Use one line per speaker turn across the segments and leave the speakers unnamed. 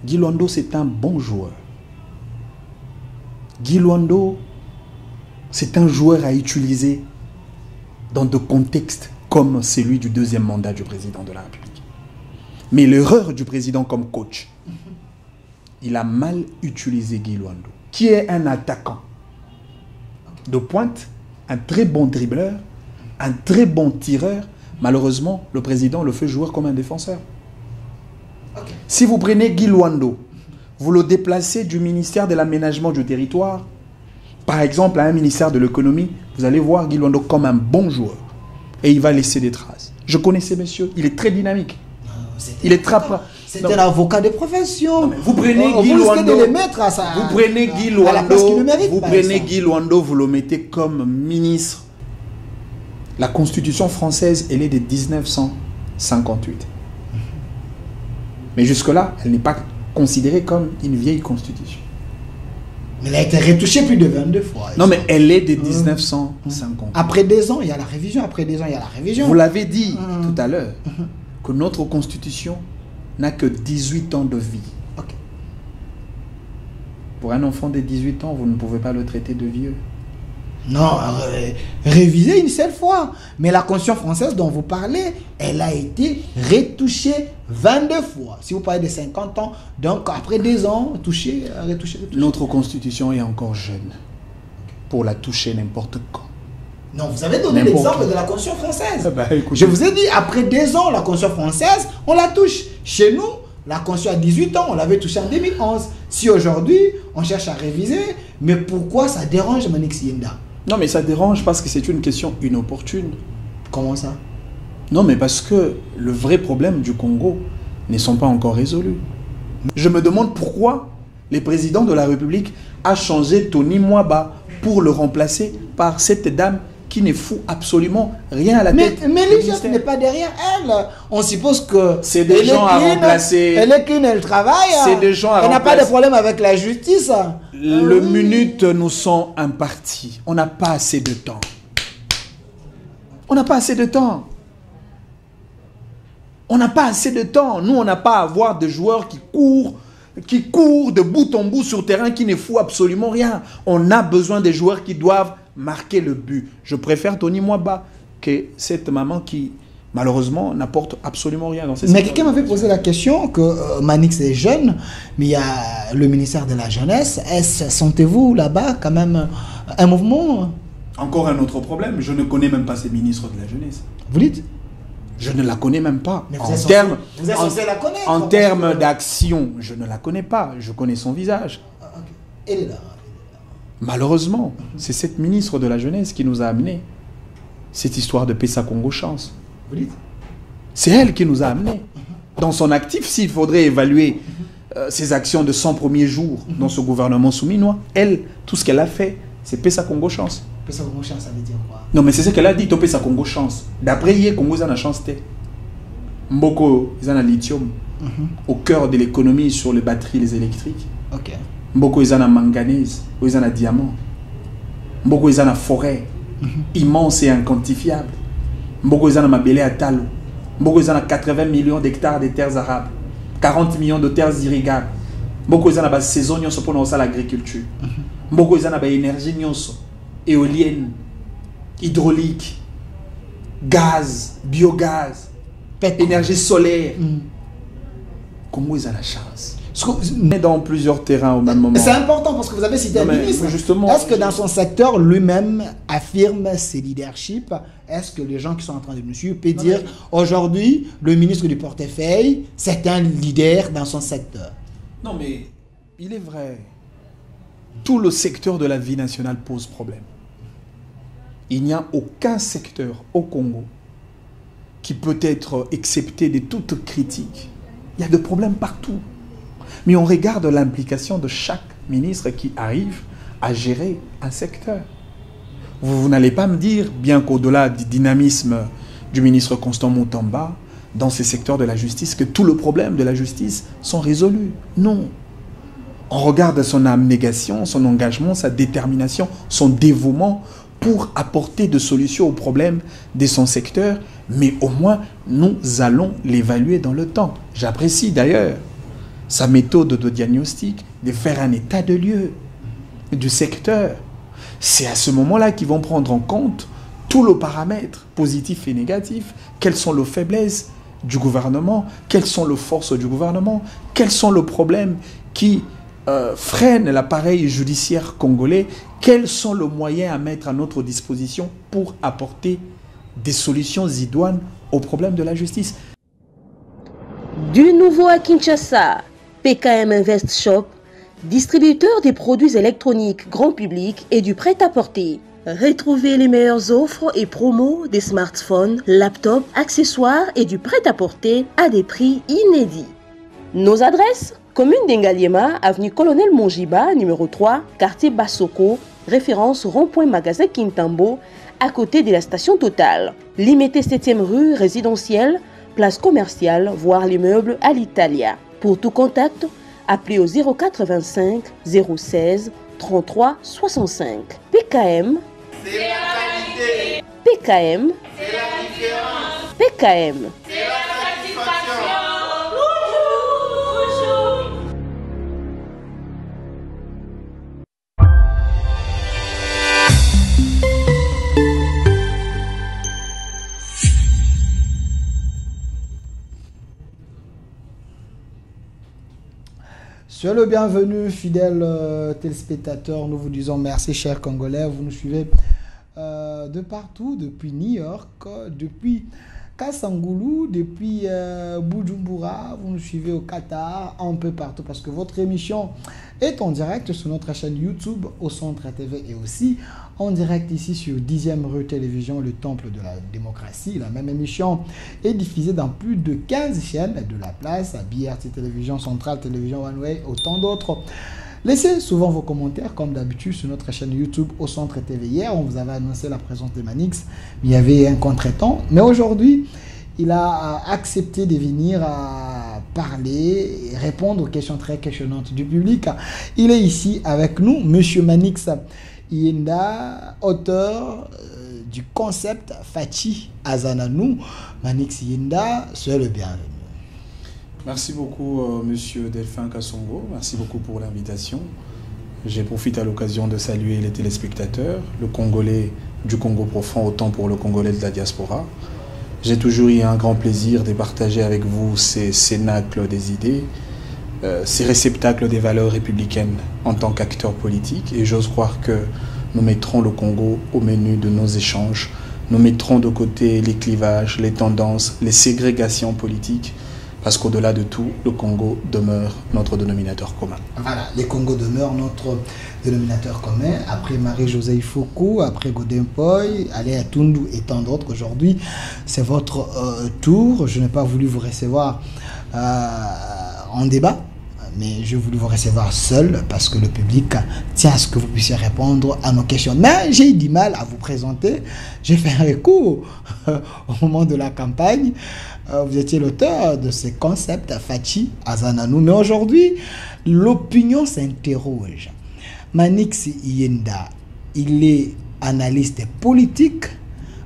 Guy Luando, c'est un bon joueur. Guy Luando, c'est un joueur à utiliser dans de contextes comme celui du deuxième mandat du président de la République. Mais l'erreur du président comme coach, il a mal utilisé Guy Luando, qui est un attaquant de pointe, un très bon dribbleur, un très bon tireur. Malheureusement, le président le fait jouer comme un défenseur. Si vous prenez Guy Luando, vous le déplacez du ministère de l'aménagement du territoire, par exemple à un ministère de l'économie, vous allez voir Guy Luando comme un bon joueur. Et il va laisser des traces. Je connais ces messieurs, il est très dynamique. Il est très...
C'était l'avocat de profession.
Vous prenez Guy Luando,
vous prenez
Guy Luando, vous le mettez comme ministre. La Constitution française, elle est de 1958. Mais jusque-là, elle n'est pas considérée comme une vieille constitution.
Mais elle a été retouchée plus de 22 fois.
Non, mais elle est de 1950.
Après 2 ans, il y a la révision. Après 2 ans, il y a la révision.
Vous l'avez dit tout à l'heure, que notre constitution n'a que 18 ans de vie.
Okay.
Pour un enfant de 18 ans, vous ne pouvez pas le traiter de vieux.
Non, révisé une seule fois. Mais la Constitution française dont vous parlez, elle a été retouchée 22 fois. Si vous parlez de 50 ans, donc après 2 ans, retouchée.
Notre Constitution est encore jeune pour la toucher n'importe quand.
Non, vous avez donné l'exemple de la Constitution française.
Bah,
je vous ai dit, après 2 ans, la Constitution française, on la touche. Chez nous, la Constitution à 18 ans, on l'avait touchée en 2011. Si aujourd'hui, on cherche à réviser, mais pourquoi ça dérange Manix Yenda?
Non, mais ça dérange parce que c'est une question inopportune.
Comment ça?
Non, mais parce que le vrai problème du Congo ne sont pas encore résolus. Je me demande pourquoi le président de la République a changé Tony Mwaba pour le remplacer par cette dame qui ne fout absolument rien à la tête.
Mais l'IGF n'est pas derrière elle. On suppose que
c'est des gens à remplacer.
Elle est clean, elle travaille.
C'est des gens à remplacer.
Elle n'a pas de problème avec la justice.
Le minute nous sont impartis. On n'a pas assez de temps. On n'a pas assez de temps. On n'a pas assez de temps. Nous, on n'a pas à avoir de joueurs qui courent de bout en bout sur terrain, qui ne foutent absolument rien. On a besoin des joueurs qui doivent marquer le but. Je préfère Tony Mwaba que cette maman qui, malheureusement, n'apporte absolument rien dans ces
Mais quelqu'un m'avait posé la question que Manix est jeune, mais il y a le ministère de la Jeunesse. Sentez-vous là-bas quand même un mouvement?
Encore un autre problème, je ne connais même pas ces ministres de la Jeunesse.
Vous dites?
Je ne la connais même pas.
Mais vous êtes censé la connaître.
En termes d'action, je ne la connais pas. Je connais son visage.
Elle est là.
Malheureusement, c'est cette ministre de la Jeunesse qui nous a amené cette histoire de Pessa Congo Chance.
Vous dites?
C'est elle qui nous a amené. Dans son actif, s'il faudrait évaluer ses actions de 100 premiers jours dans ce gouvernement souminois, elle, tout ce qu'elle a fait, c'est Pessa Congo Chance.
Pessa Congo Chance, ça veut dire quoi?
Non, mais c'est ce qu'elle a dit, Pessa Congo Chance. D'après hier, Congo, ils ont la chance. Mboko, ils ont la lithium. Au cœur de l'économie sur les batteries, les électriques.
Ok.
Mboko, ils ont la manganèse. Ils ont la diamant. Mboko, ils ont la forêt. Immense et inquantifiable. Mboko, ils ont la mabélé à Talo. Mboko, ils ont la 80 millions d'hectares de terres arables. 40 millions de terres irrigables. Mboko, ils ont la saison pour l'agriculture. Mboko, ils ont la énergie éolienne, hydraulique, gaz, biogaz, énergie solaire. Comment ils ont la chance? Mais dans plusieurs terrains au même moment.
C'est important parce que vous avez cité un ministre. Est-ce que dans son secteur lui-même affirme ses leaderships? Est-ce que les gens qui sont en train de nous suivre peuvent dire aujourd'hui le ministre du portefeuille c'est un leader dans son secteur?
Non mais il est vrai. Tout le secteur de la vie nationale pose problème. Il n'y a aucun secteur au Congo qui peut être excepté de toute critique. Il y a des problèmes partout. Mais on regarde l'implication de chaque ministre qui arrive à gérer un secteur. Vous n'allez pas me dire, bien qu'au-delà du dynamisme du ministre Constant Moutamba, dans ces secteurs de la justice, que tout le problème de la justice sont résolus. Non. On regarde son abnégation, son engagement, sa détermination, son dévouement pour apporter des solutions aux problèmes de son secteur, mais au moins nous allons l'évaluer dans le temps. J'apprécie d'ailleurs sa méthode de diagnostic, de faire un état de lieu du secteur. C'est à ce moment-là qu'ils vont prendre en compte tous les paramètres positifs et négatifs. Quelles sont les faiblesses du gouvernement? Quelles sont les forces du gouvernement? Quels sont les problèmes qui freinent l'appareil judiciaire congolais? Quels sont les moyens à mettre à notre disposition pour apporter des solutions idoines aux problèmes de la justice?
Du nouveau à Kinshasa, PKM Invest Shop, distributeur des produits électroniques grand public et du prêt-à-porter. Retrouvez les meilleures offres et promos des smartphones, laptops, accessoires et du prêt-à-porter à des prix inédits. Nos adresses: commune d'Engaliema, avenue Colonel Mongiba, numéro 3, quartier Bassoko, référence rond-point magasin Kintambo, à côté de la station Total. Limité 7e rue résidentielle, place commerciale, voire l'immeuble à l'Italia. Pour tout contact, appelez au 085 016 33 65. PKM, c'est la qualité. PKM, c'est la différence. PKM, c'est la satisfaction.
Soyez le bienvenu, fidèles téléspectateurs. Nous vous disons merci, chers Congolais. Vous nous suivez de partout, depuis New York, depuis Kassangoulou, depuis Bujumbura. Vous nous suivez au Qatar, un peu partout, parce que votre émission est en direct sur notre chaîne YouTube, au Centre TV, et aussi en direct ici sur 10e rue Télévision, le temple de la démocratie. La même émission est diffusée dans plus de 15 chaînes de la place, à BRT Télévision, Centrale Télévision, One Way, autant d'autres. Laissez souvent vos commentaires, comme d'habitude, sur notre chaîne YouTube au Centre TV. Hier, on vous avait annoncé la présence de Manix, mais il y avait un contretemps. Mais aujourd'hui, il a accepté de venir parler et répondre aux questions très questionnantes du public. Il est ici avec nous, Monsieur Manix Yenda, auteur du concept Fachi Azananou. Manix Yenda, soyez le bienvenu.
Merci beaucoup, Monsieur Delphin Kassongo. Merci beaucoup pour l'invitation. J'ai profité à l'occasion de saluer les téléspectateurs, le Congolais du Congo profond, autant pour le Congolais de la diaspora. J'ai toujours eu un grand plaisir de partager avec vous ces cénacles des idées, ces réceptacles des valeurs républicaines en tant qu'acteurs politiques. Et j'ose croire que nous mettrons le Congo au menu de nos échanges. Nous mettrons de côté les clivages, les tendances, les ségrégations politiques, parce qu'au-delà de tout, le Congo demeure notre dénominateur commun.
Voilà, le Congo demeure notre dénominateur commun. Après Marie-Josée Foucault, après Godin Poy, Alé Atundu et tant d'autres, aujourd'hui, c'est votre tour. Je n'ai pas voulu vous recevoir en débat, mais j'ai voulu vous recevoir seul parce que le public tient à ce que vous puissiez répondre à nos questions. Mais j'ai eu du mal à vous présenter. J'ai fait un recours au moment de la campagne. Vous étiez l'auteur de ce concept Fachi Azananou. Mais aujourd'hui, l'opinion s'interroge. Manix Yenda, il est analyste politique.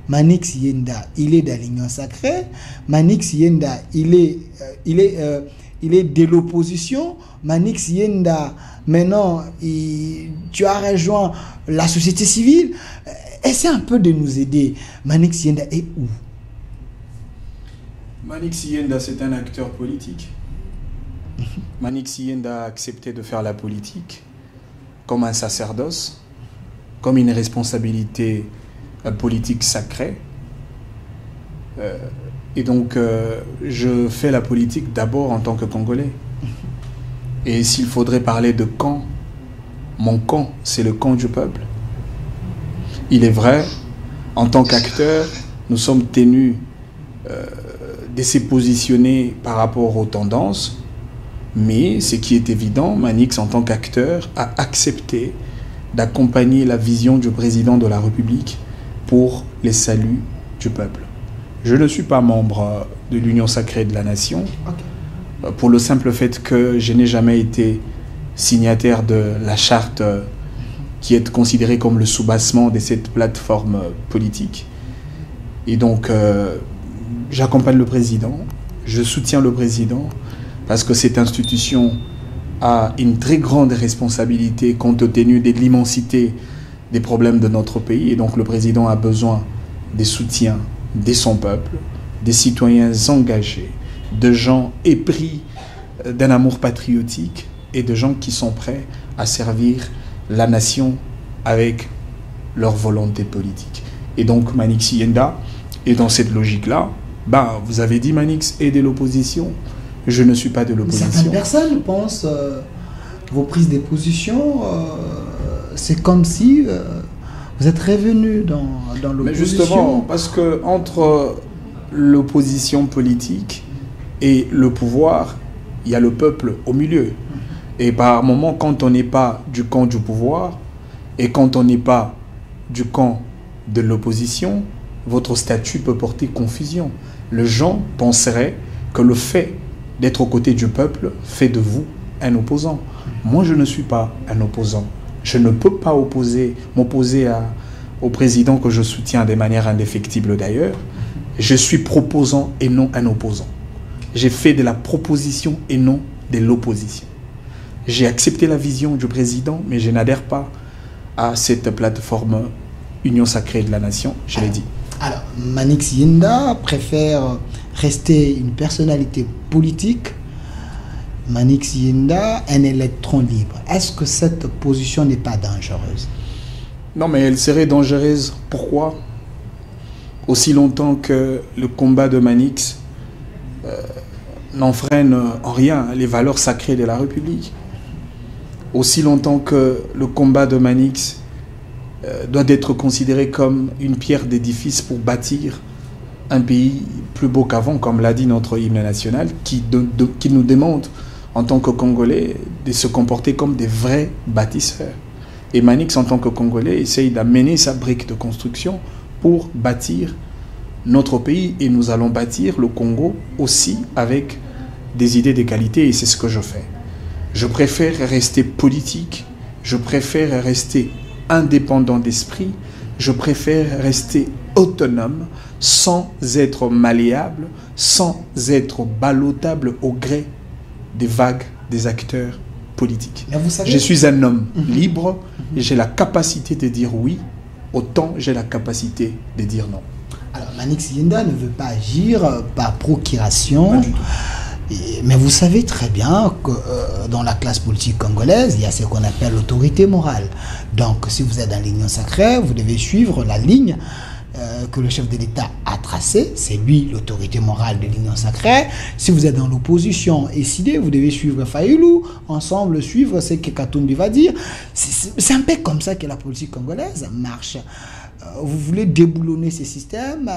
Manix Yenda, il est de l'Union sacrée. Manix Yenda, il est de l'opposition. Manix Yenda, maintenant, tu as rejoint la société civile. Essaie un peu de nous aider. Manix Yenda est où?
Manix Yenda, c'est un acteur politique. Manix Yenda a accepté de faire la politique comme un sacerdoce, comme une responsabilité politique sacrée. Et donc, je fais la politique d'abord en tant que Congolais. Et s'il faudrait parler de camp, mon camp, c'est le camp du peuple. Il est vrai, en tant qu'acteur, nous sommes tenus de se positionner par rapport aux tendances, mais ce qui est évident, Manix, en tant qu'acteur, a accepté d'accompagner la vision du président de la République pour les saluts du peuple. Je ne suis pas membre de l'Union sacrée de la nation, pour le simple fait que je n'ai jamais été signataire de la charte qui est considérée comme le soubassement de cette plateforme politique. Et donc, j'accompagne le président, je soutiens le président, parce que cette institution a une très grande responsabilité compte tenu de l'immensité des problèmes de notre pays. Et donc le président a besoin des soutiens de son peuple, des citoyens engagés, de gens épris d'un amour patriotique et de gens qui sont prêts à servir la nation avec leur volonté politique. Et donc Manix Yenda est dans cette logique-là. Vous avez dit Manix est de l'opposition. Je ne suis pas de l'opposition.
Certaines personnes pensent vos prises de position, c'est comme si vous êtes revenu dans l'opposition.
Mais justement, parce que entre l'opposition politique et le pouvoir, il y a le peuple au milieu. Et par moment, quand on n'est pas du camp du pouvoir et quand on n'est pas du camp de l'opposition, votre statut peut porter confusion. Les gens penseraient que le fait d'être aux côtés du peuple fait de vous un opposant. Moi, je ne suis pas un opposant. Je ne peux pas m'opposer au président que je soutiens de manière indéfectible d'ailleurs. Je suis proposant et non un opposant. J'ai fait de la proposition et non de l'opposition. J'ai accepté la vision du président, mais je n'adhère pas à cette plateforme Union sacrée de la nation, je l'ai dit.
Alors, Manix Yenda préfère rester une personnalité politique. Manix Yenda, un électron libre. Est-ce que cette position n'est pas dangereuse?
Non, mais elle serait dangereuse. Pourquoi? Aussi longtemps que le combat de Manix n'enfreine en rien les valeurs sacrées de la République. Aussi longtemps que le combat de Manix doit être considéré comme une pierre d'édifice pour bâtir un pays plus beau qu'avant, comme l'a dit notre hymne national, qui nous demande, en tant que Congolais, de se comporter comme des vrais bâtisseurs. Et Manix, en tant que Congolais, essaye d'amener sa brique de construction pour bâtir notre pays. Et nous allons bâtir le Congo aussi avec des idées de qualité, et c'est ce que je fais. Je préfère rester politique, je préfère rester indépendant d'esprit, je préfère rester autonome, sans être malléable, sans être ballottable au gré des vagues des acteurs politiques. Je suis un homme libre et j'ai la capacité de dire oui, autant j'ai la capacité de dire non.
Alors, Manix Yenda ne veut pas agir par procuration. Mais vous savez très bien que dans la classe politique congolaise, il y a ce qu'on appelle l'autorité morale. Donc, si vous êtes dans l'union sacrée, vous devez suivre la ligne que le chef de l'État a tracée. C'est lui l'autorité morale de l'union sacrée. Si vous êtes dans l'opposition et Sidé, vous devez suivre Fayoulou, ensemble suivre ce que Katumbi va dire. C'est un peu comme ça que la politique congolaise marche. Vous voulez déboulonner ces systèmes,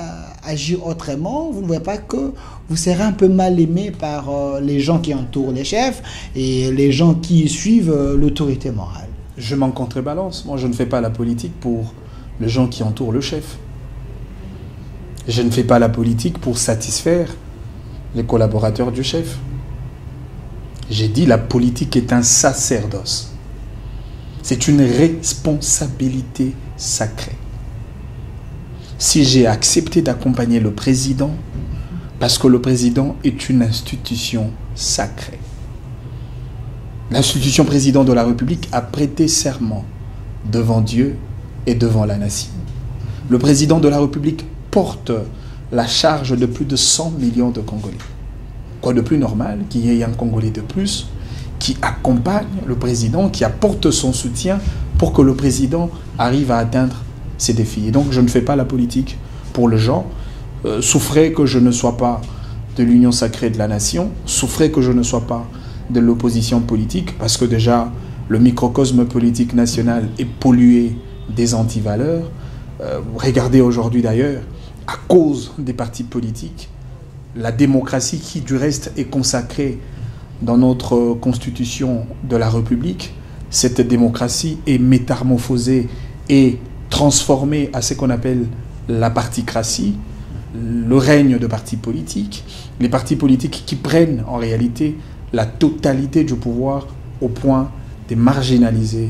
agir autrement, vous ne voyez pas que vous serez un peu mal aimé par les gens qui entourent les chefs et les gens qui suivent l'autorité morale.
Je m'en contrebalance. Moi, je ne fais pas la politique pour les gens qui entourent le chef. Je ne fais pas la politique pour satisfaire les collaborateurs du chef. J'ai dit la politique est un sacerdoce. C'est une responsabilité sacrée. Si j'ai accepté d'accompagner le président, parce que le président est une institution sacrée. L'institution président de la République a prêté serment devant Dieu et devant la nation. Le président de la République porte la charge de plus de 100 millions de Congolais. Quoi de plus normal qu'il y ait un Congolais de plus qui accompagne le président, qui apporte son soutien pour que le président arrive à atteindre ces défis. Et donc, je ne fais pas la politique pour les gens. Souffrez que je ne sois pas de l'union sacrée de la nation. Souffrez que je ne sois pas de l'opposition politique, parce que déjà, le microcosme politique national est pollué des antivaleurs. Regardez aujourd'hui d'ailleurs, à cause des partis politiques, la démocratie qui du reste est consacrée dans notre constitution de la République, cette démocratie est métamorphosée et transformée à ce qu'on appelle la particratie, le règne de partis politiques, les partis politiques qui prennent en réalité la totalité du pouvoir au point de marginaliser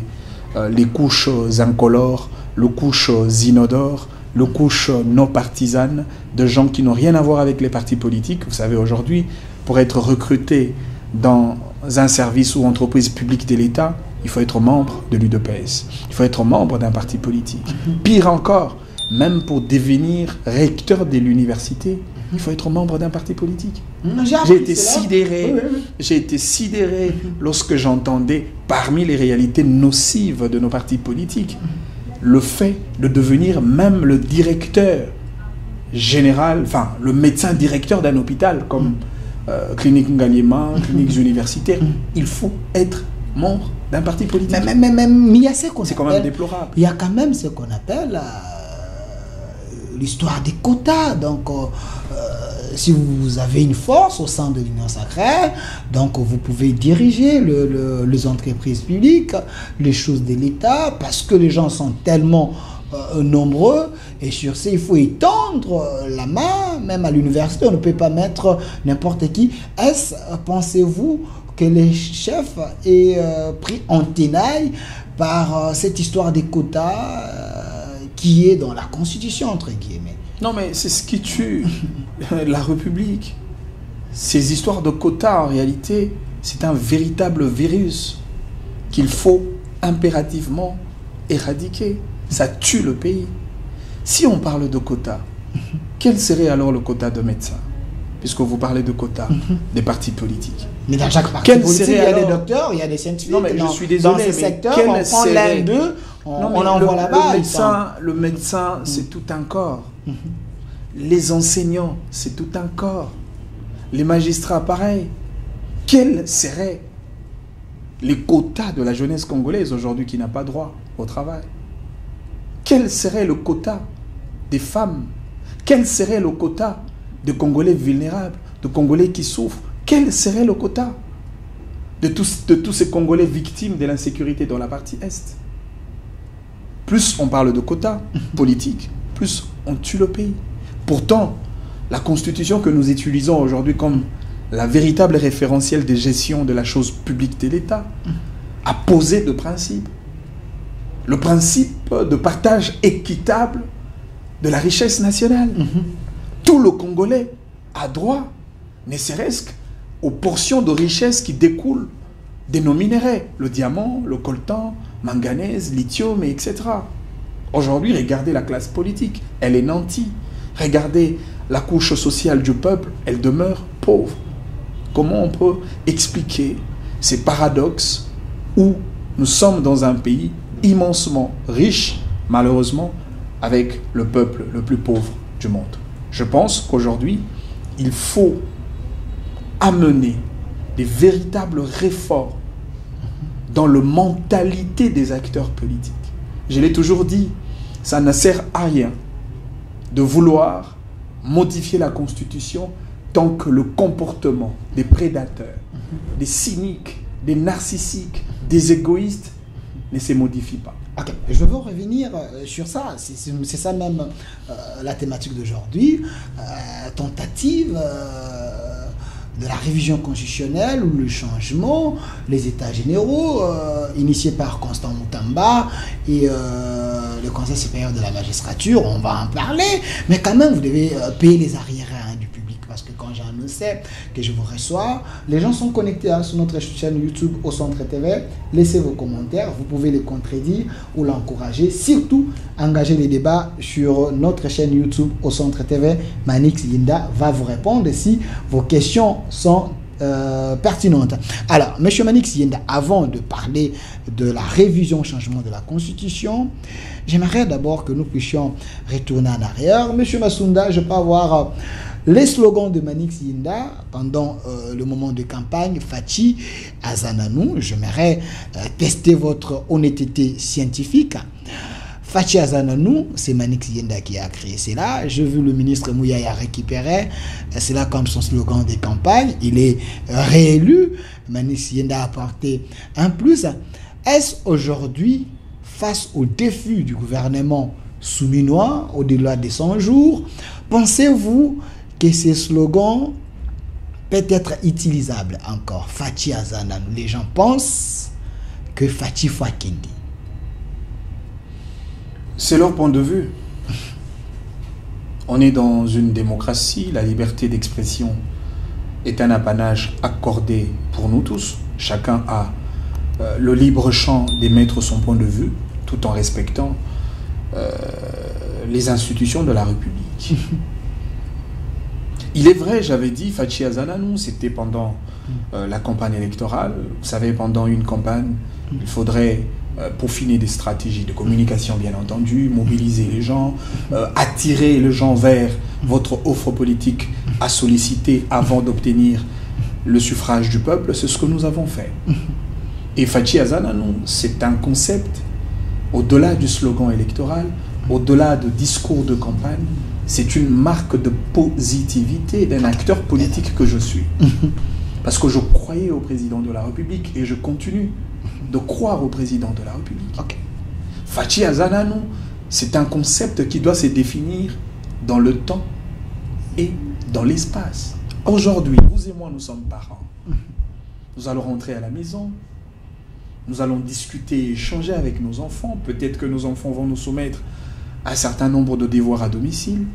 les couches incolores, les couches inodores, les couches non partisanes, de gens qui n'ont rien à voir avec les partis politiques. Vous savez, aujourd'hui, pour être recruté dans un service ou entreprise publique de l'État, il faut être membre de l'UDPS. Il faut être membre d'un parti politique. Pire encore, même pour devenir recteur de l'université, il faut être membre d'un parti politique. J'ai été sidéré lorsque j'entendais, parmi les réalités nocives de nos partis politiques, le fait de devenir même le directeur général, enfin le médecin directeur d'un hôpital comme clinique Nganyema, cliniques universitaires. Il faut être membre d'un parti politique.
Mais il y a ce qu'on appelle...
C'est quand même déplorable.
Il y a quand même ce qu'on appelle l'histoire des quotas. Donc, si vous avez une force au sein de l'Union sacrée, donc vous pouvez diriger les entreprises publiques, les choses de l'État, parce que les gens sont tellement nombreux, et sur ce, il faut étendre la main, même à l'université, on ne peut pas mettre n'importe qui. Est-ce, pensez-vous, que les chefs aient pris en tenaille par cette histoire des quotas qui est dans la Constitution, entre guillemets?
Non, mais c'est ce qui tue la République. Ces histoires de quotas, en réalité, c'est un véritable virus qu'il faut impérativement éradiquer. Ça tue le pays. Si on parle de quotas, quel serait alors le quota de médecins? Puisque vous parlez de quotas des partis politiques.
Mais dans chaque parti politique, il y a des docteurs, il y a des scientifiques.
Non, mais je suis désolé,
dans ces secteurs, on prend l'un d'eux, on envoie là-bas.
Le médecin, c'est tout un corps. Les enseignants, c'est tout un corps. Les magistrats, pareil. Quels seraient les quotas de la jeunesse congolaise aujourd'hui qui n'a pas droit au travail? Quel serait le quota des femmes? Quel serait le quota de Congolais vulnérables, de Congolais qui souffrent? Quel serait le quota de tous ces Congolais victimes de l'insécurité dans la partie Est? Plus on parle de quotas politiques, plus on tue le pays. Pourtant, la Constitution que nous utilisons aujourd'hui comme la véritable référentiel de gestion de la chose publique de l'État a posé de principes. Le principe de partage équitable de la richesse nationale. Tout le Congolais a droit, ne serait-ce qu'aux portions de richesse qui découlent de nos minéraux, le diamant, le coltan, manganèse, lithium, etc. Aujourd'hui, regardez la classe politique, elle est nantie. Regardez la couche sociale du peuple, elle demeure pauvre. Comment on peut expliquer ces paradoxes où nous sommes dans un pays immensement riche, malheureusement, avec le peuple le plus pauvre du monde? Je pense qu'aujourd'hui, il faut amener des véritables réformes dans la mentalité des acteurs politiques. Je l'ai toujours dit, ça ne sert à rien de vouloir modifier la Constitution tant que le comportement des prédateurs, des cyniques, des narcissiques, des égoïstes ne se modifie pas.
Okay. Je veux revenir sur ça. C'est ça même la thématique d'aujourd'hui. Tentative de la révision constitutionnelle ou le changement, les états généraux initiés par Constant Moutamba et le Conseil supérieur de la magistrature, on va en parler, mais quand même vous devez payer les arriérés du public, parce que quand j'annonçais que je vous reçois, les gens sont connectés sur notre chaîne YouTube Au Centre TV. Laissez vos commentaires, vous pouvez les contredire ou l'encourager. Surtout, engagez les débats sur notre chaîne YouTube Au Centre TV. Manix Yinda va vous répondre si vos questions sont pertinentes. Alors, M. Manix Yinda, avant de parler de la révision, changement de la Constitution, j'aimerais d'abord que nous puissions retourner en arrière. M. Massounda, je peux avoir les slogans de Manix Yinda pendant le moment de campagne. Fachi Azananou, j'aimerais tester votre honnêteté scientifique. Fachi Azananou, c'est Manix Yinda qui a créé cela. J'ai vu le ministre Mouyaya récupérer cela comme son slogan de campagne. Il est réélu. Manix Yinda a apporté un plus. Est-ce aujourd'hui, face au défi du gouvernement souminois, au-delà des 100 jours, pensez-vous que ces slogans peuvent être utilisables encore? Fachi Azananou, les gens pensent que Fachi Fwakendi.
C'est leur point de vue. On est dans une démocratie, la liberté d'expression est un apanage accordé pour nous tous. Chacun a le libre champ d'émettre son point de vue, tout en respectant les institutions de la République. Il est vrai, j'avais dit, Fachi Azananou, c'était pendant la campagne électorale. Vous savez, pendant une campagne, il faudrait peaufiner des stratégies de communication, bien entendu, mobiliser les gens, attirer les gens vers votre offre politique à solliciter avant d'obtenir le suffrage du peuple. C'est ce que nous avons fait. Et Fachi Azananou, c'est un concept, au-delà du slogan électoral, au-delà de discours de campagne, c'est une marque de positivité d'un acteur politique que je suis. Parce que je croyais au président de la République et je continue de croire au président de la République. Okay. Fachi Azananou, c'est un concept qui doit se définir dans le temps et dans l'espace. Aujourd'hui, vous et moi, nous sommes parents. Nous allons rentrer à la maison. Nous allons discuter, échanger avec nos enfants. Peut-être que nos enfants vont nous soumettre à un certain nombre de devoirs à domicile.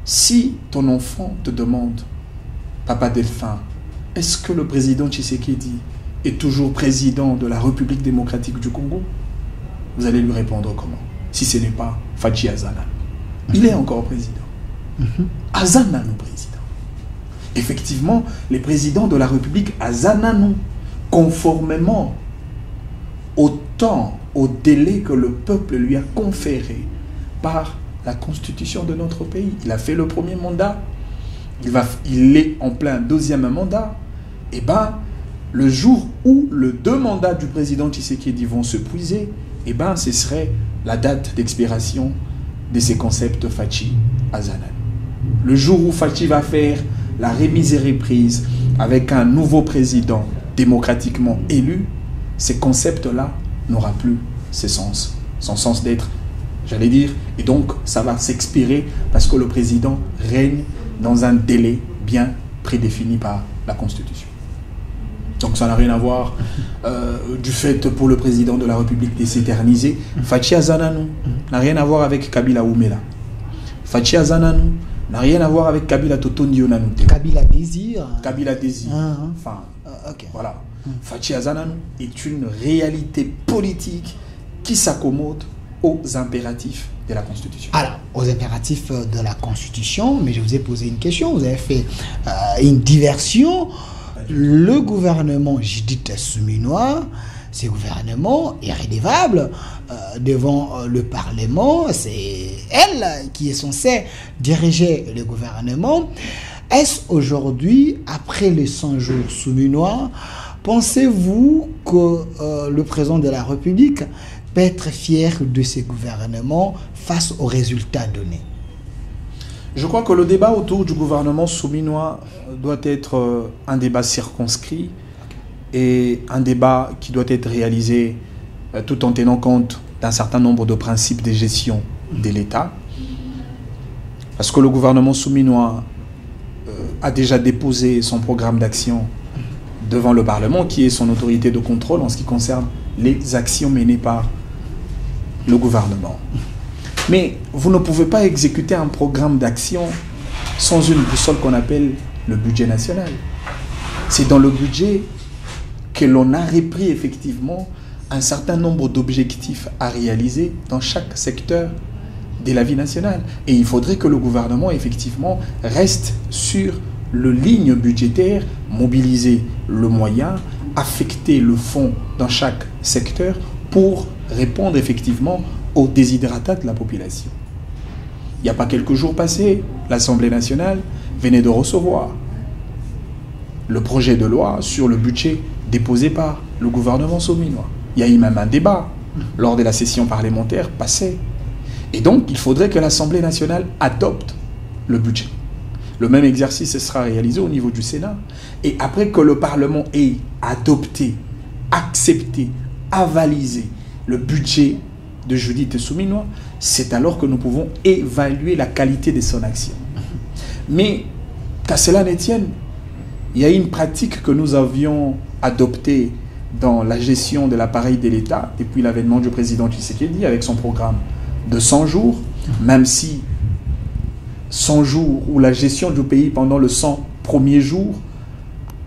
Si ton enfant te demande, Papa Delphin, est-ce que le président Tshisekedi est toujours président de la République démocratique du Congo? Vous allez lui répondre comment? Si ce n'est pas Fachi Azananou. Il est encore président. Azananou président. Effectivement, les présidents de la République Azananou, conformément au temps, au délai que le peuple lui a conféré par la constitution de notre pays. Il a fait le premier mandat, il est en plein deuxième mandat. Et bien, le jour où les 2 mandats du président Tshisekedi vont se puiser, et ben, ce serait la date d'expiration de ces concepts Fachi Azananou. Le jour où Fachi va faire la remise et reprise avec un nouveau président démocratiquement élu, ces concepts-là n'auront plus son sens d'être, j'allais dire, et donc ça va s'expirer parce que le président règne dans un délai bien prédéfini par la Constitution. Donc ça n'a rien à voir du fait pour le président de la République de s'éterniser. Fachi Azananou n'a rien à voir avec Kabila Oumela. Fachi Azananou n'a rien à voir avec Kabila Totondi Onanoute.
Kabila Désir.
Kabila Désir. Enfin, okay. Voilà. Fachi Azananou est une réalité politique qui s'accommode aux impératifs de la Constitution.
Alors, aux impératifs de la Constitution, mais je vous ai posé une question, vous avez fait une diversion. Le gouvernement Judith Suminwa, ce gouvernement est rédévable devant le Parlement. C'est elle qui est censée diriger le gouvernement. Est-ce aujourd'hui, après les 100 jours Suminwa, pensez-vous que le président de la République peut être fier de ce gouvernement face aux résultats donnés?
Je crois que le débat autour du gouvernement Suminwa doit être un débat circonscrit et un débat qui doit être réalisé tout en tenant compte d'un certain nombre de principes de gestion de l'État. Parce que le gouvernement Suminwa a déjà déposé son programme d'action devant le Parlement, qui est son autorité de contrôle en ce qui concerne les actions menées par le gouvernement. Mais vous ne pouvez pas exécuter un programme d'action sans une boussole qu'on appelle le budget national. C'est dans le budget que l'on a repris effectivement un certain nombre d'objectifs à réaliser dans chaque secteur de la vie nationale. Et il faudrait que le gouvernement effectivement reste sur le ligne budgétaire, mobiliser le moyen, affecter le fonds dans chaque secteur pour répondre effectivement aux desiderata de la population. Il n'y a pas quelques jours passés, l'Assemblée nationale venait de recevoir le projet de loi sur le budget déposé par le gouvernement Suminwa. Il y a eu même un débat lors de la session parlementaire passée. Et donc, il faudrait que l'Assemblée nationale adopte le budget. Le même exercice sera réalisé au niveau du Sénat. Et après que le Parlement ait adopté, accepté, avalisé le budget de Judith Suminwa, c'est alors que nous pouvons évaluer la qualité de son action. Mais qu'à cela ne tienne, il y a une pratique que nous avions adoptée dans la gestion de l'appareil de l'État depuis l'avènement du président Tshisekedi avec son programme de 100 jours, même si 100 jours ou la gestion du pays pendant le 100 premiers jours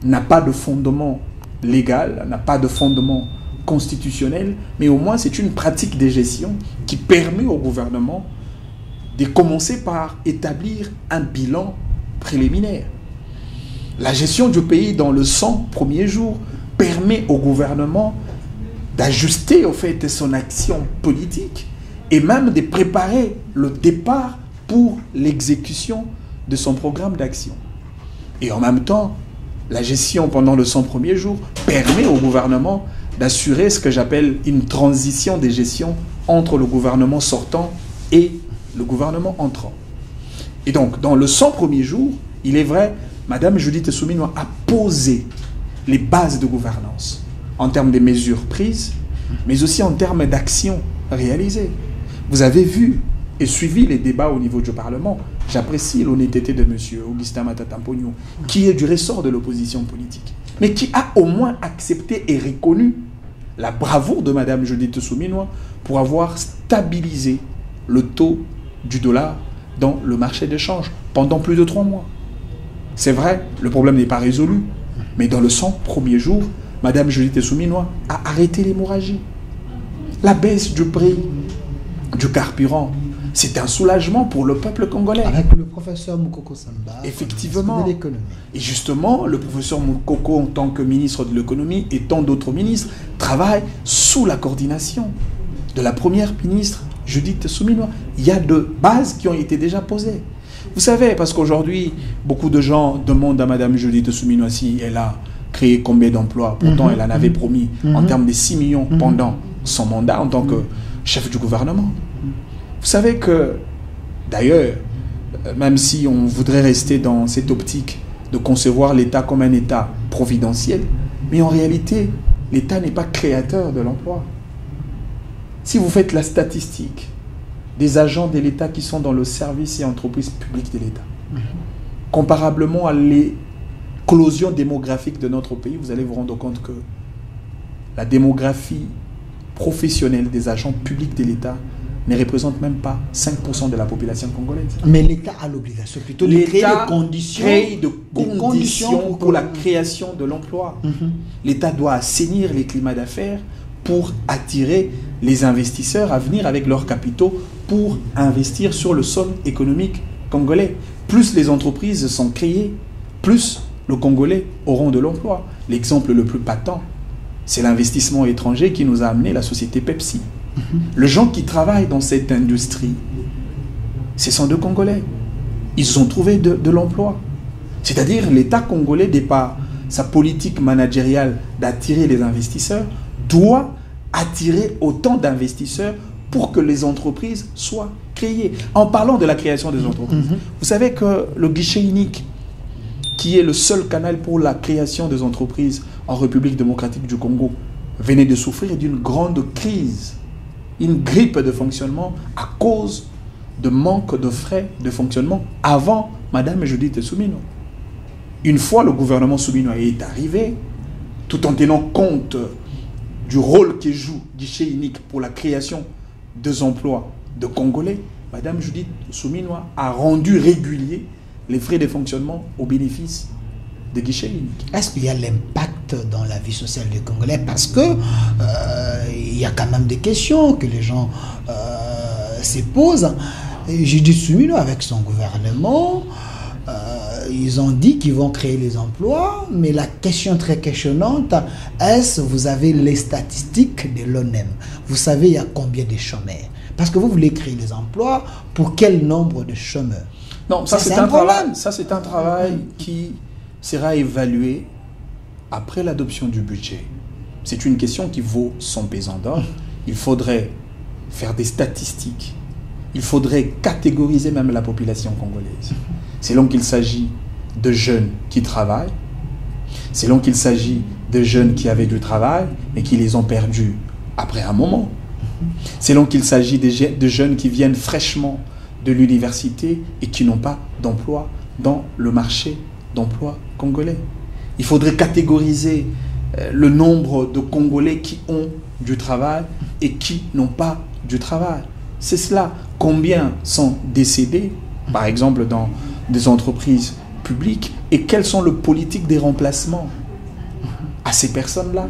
n'a pas de fondement légal, n'a pas de fondement constitutionnel, mais au moins c'est une pratique de gestion qui permet au gouvernement de commencer par établir un bilan préliminaire. La gestion du pays dans le 100 premiers jours permet au gouvernement d'ajuster au fait son action politique et même de préparer le départ pour l'exécution de son programme d'action. Et en même temps, la gestion pendant le 100 premiers jours permet au gouvernement d'assurer ce que j'appelle une transition de gestion entre le gouvernement sortant et le gouvernement entrant. Et donc, dans le 100 premiers jours, il est vrai, Madame Judith Suminwa a posé les bases de gouvernance en termes de mesures prises, mais aussi en termes d'actions réalisées. Vous avez vu et suivi les débats au niveau du Parlement. J'apprécie l'honnêteté de M. Augustin Matata Mpogno, qui est du ressort de l'opposition politique, mais qui a au moins accepté et reconnu la bravoure de Mme Judith Suminwa pour avoir stabilisé le taux du dollar dans le marché d'échange pendant plus de 3 mois. C'est vrai, le problème n'est pas résolu, mais dans le 100 premiers jours, Mme Judith Suminwa a arrêté l'hémorragie. La baisse du prix du carburant, c'est un soulagement pour le peuple congolais.
Avec le professeur Moukoko Samba.
Effectivement.
De l'économie.
Et justement, le professeur Moukoko, en tant que ministre de l'économie, et tant d'autres ministres, travaillent sous la coordination de la première ministre Judith Suminwa. Il y a de bases qui ont été déjà posées. Vous savez, parce qu'aujourd'hui, beaucoup de gens demandent à Mme Judith Suminwa si elle a créé combien d'emplois. Pourtant, elle en avait promis en termes de 6 millions pendant son mandat en tant que chef du gouvernement. Vous savez que, d'ailleurs, même si on voudrait rester dans cette optique de concevoir l'État comme un État providentiel, mais en réalité, l'État n'est pas créateur de l'emploi. Si vous faites la statistique des agents de l'État qui sont dans le service et entreprises publiques de l'État, comparablement à l'éclosion démographique de notre pays, vous allez vous rendre compte que la démographie professionnelle des agents publics de l'État ne représente même pas 5% de la population congolaise.
Mais l'État a l'obligation plutôt de créer des conditions
pour la création de l'emploi. L'État doit assainir les climats d'affaires pour attirer les investisseurs à venir avec leurs capitaux pour investir sur le sol économique congolais. Plus les entreprises sont créées, plus le Congolais auront de l'emploi. L'exemple le plus patent, c'est l'investissement étranger qui nous a amené la société Pepsi. Les gens qui travaillent dans cette industrie, ce sont des Congolais. Ils ont trouvé de l'emploi. C'est-à-dire l'État congolais, de par sa politique managériale d'attirer les investisseurs, doit attirer autant d'investisseurs pour que les entreprises soient créées. En parlant de la création des entreprises, vous savez que le guichet unique, qui est le seul canal pour la création des entreprises en République démocratique du Congo, venait de souffrir d'une grande crise, une grippe de fonctionnement à cause de manque de frais de fonctionnement avant Mme Judith Suminwa. Une fois le gouvernement Suminwa est arrivé, tout en tenant compte du rôle que joue guichet unique pour la création des emplois de Congolais, Mme Judith Suminwa a rendu régulier les frais de fonctionnement au bénéfice des guichets uniques.
Est-ce qu'il y a l'impact dans la vie sociale des Congolais? Parce que il y a quand même des questions que les gens se posent. Judith Suminwa, avec son gouvernement, ils ont dit qu'ils vont créer les emplois, mais la question très questionnante, est-ce que vous avez les statistiques de l'ONEM? Vous savez, il y a combien de chômeurs? Parce que vous voulez créer les emplois, pour quel nombre de chômeurs?
Non, ça c'est un travail. Ça c'est un travail qui sera évalué après l'adoption du budget. C'est une question qui vaut son pesant d'or. Il faudrait faire des statistiques. Il faudrait catégoriser même la population congolaise. Selon qu'il s'agit de jeunes qui travaillent, selon qu'il s'agit de jeunes qui avaient du travail et qui les ont perdus après un moment, selon qu'il s'agit de jeunes qui viennent fraîchement de l'université et qui n'ont pas d'emploi dans le marché d'emploi congolais. Il faudrait catégoriser le nombre de Congolais qui ont du travail et qui n'ont pas du travail. C'est cela. Combien sont décédés, par exemple, dans des entreprises publiques et quelles sont les politiques des remplacements à ces personnes-là?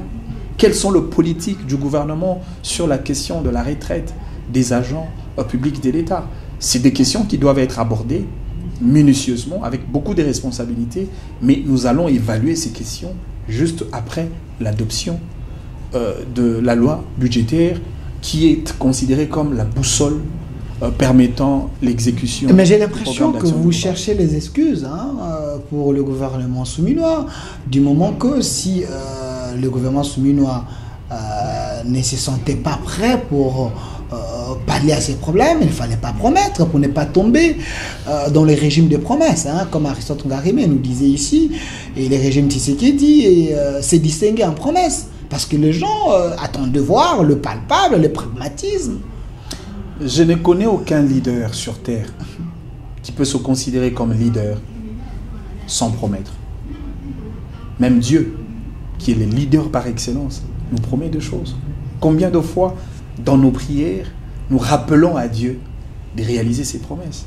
Quelles sont les politiques du gouvernement sur la question de la retraite des agents publics de l'État? C'est des questions qui doivent être abordées minutieusement, avec beaucoup de responsabilités, mais nous allons évaluer ces questions juste après l'adoption de la loi budgétaire qui est considérée comme la boussole permettant l'exécution.
Mais j'ai l'impression que vous cherchez les excuses pour le gouvernement souminois, du moment que si le gouvernement souminois ne se sentait pas prêt pour pallier à ces problèmes, il ne fallait pas promettre pour ne pas tomber dans les régimes de promesses, comme Aristote Ngarimé nous disait ici, et les régimes Tshisekedi s'est distingué en promesses, parce que les gens attendent de voir le palpable, le pragmatisme.
Je ne connais aucun leader sur Terre qui peut se considérer comme leader sans promettre. Même Dieu, qui est le leader par excellence, nous promet deux choses. Combien de fois, dans nos prières, nous rappelons à Dieu de réaliser ses promesses?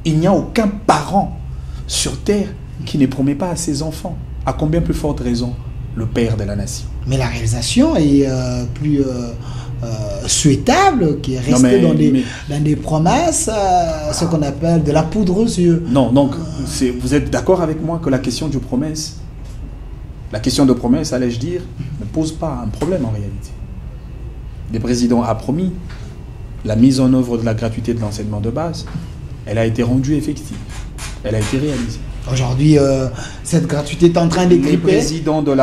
Il n'y a aucun parent sur Terre qui ne promet pas à ses enfants. À combien plus forte raison le Père de la nation? Mais
la réalisation est plus souhaitable, qui est restée dans des promesses, ce qu'on appelle de la poudre aux yeux.
Non, donc vous êtes d'accord avec moi que la question de promesse, allais-je dire, ne pose pas un problème en réalité. Le président a promis la mise en œuvre de la gratuité de l'enseignement de base. Elle a été rendue effective. Elle a été réalisée.
Aujourd'hui, cette gratuité est en train de gripper.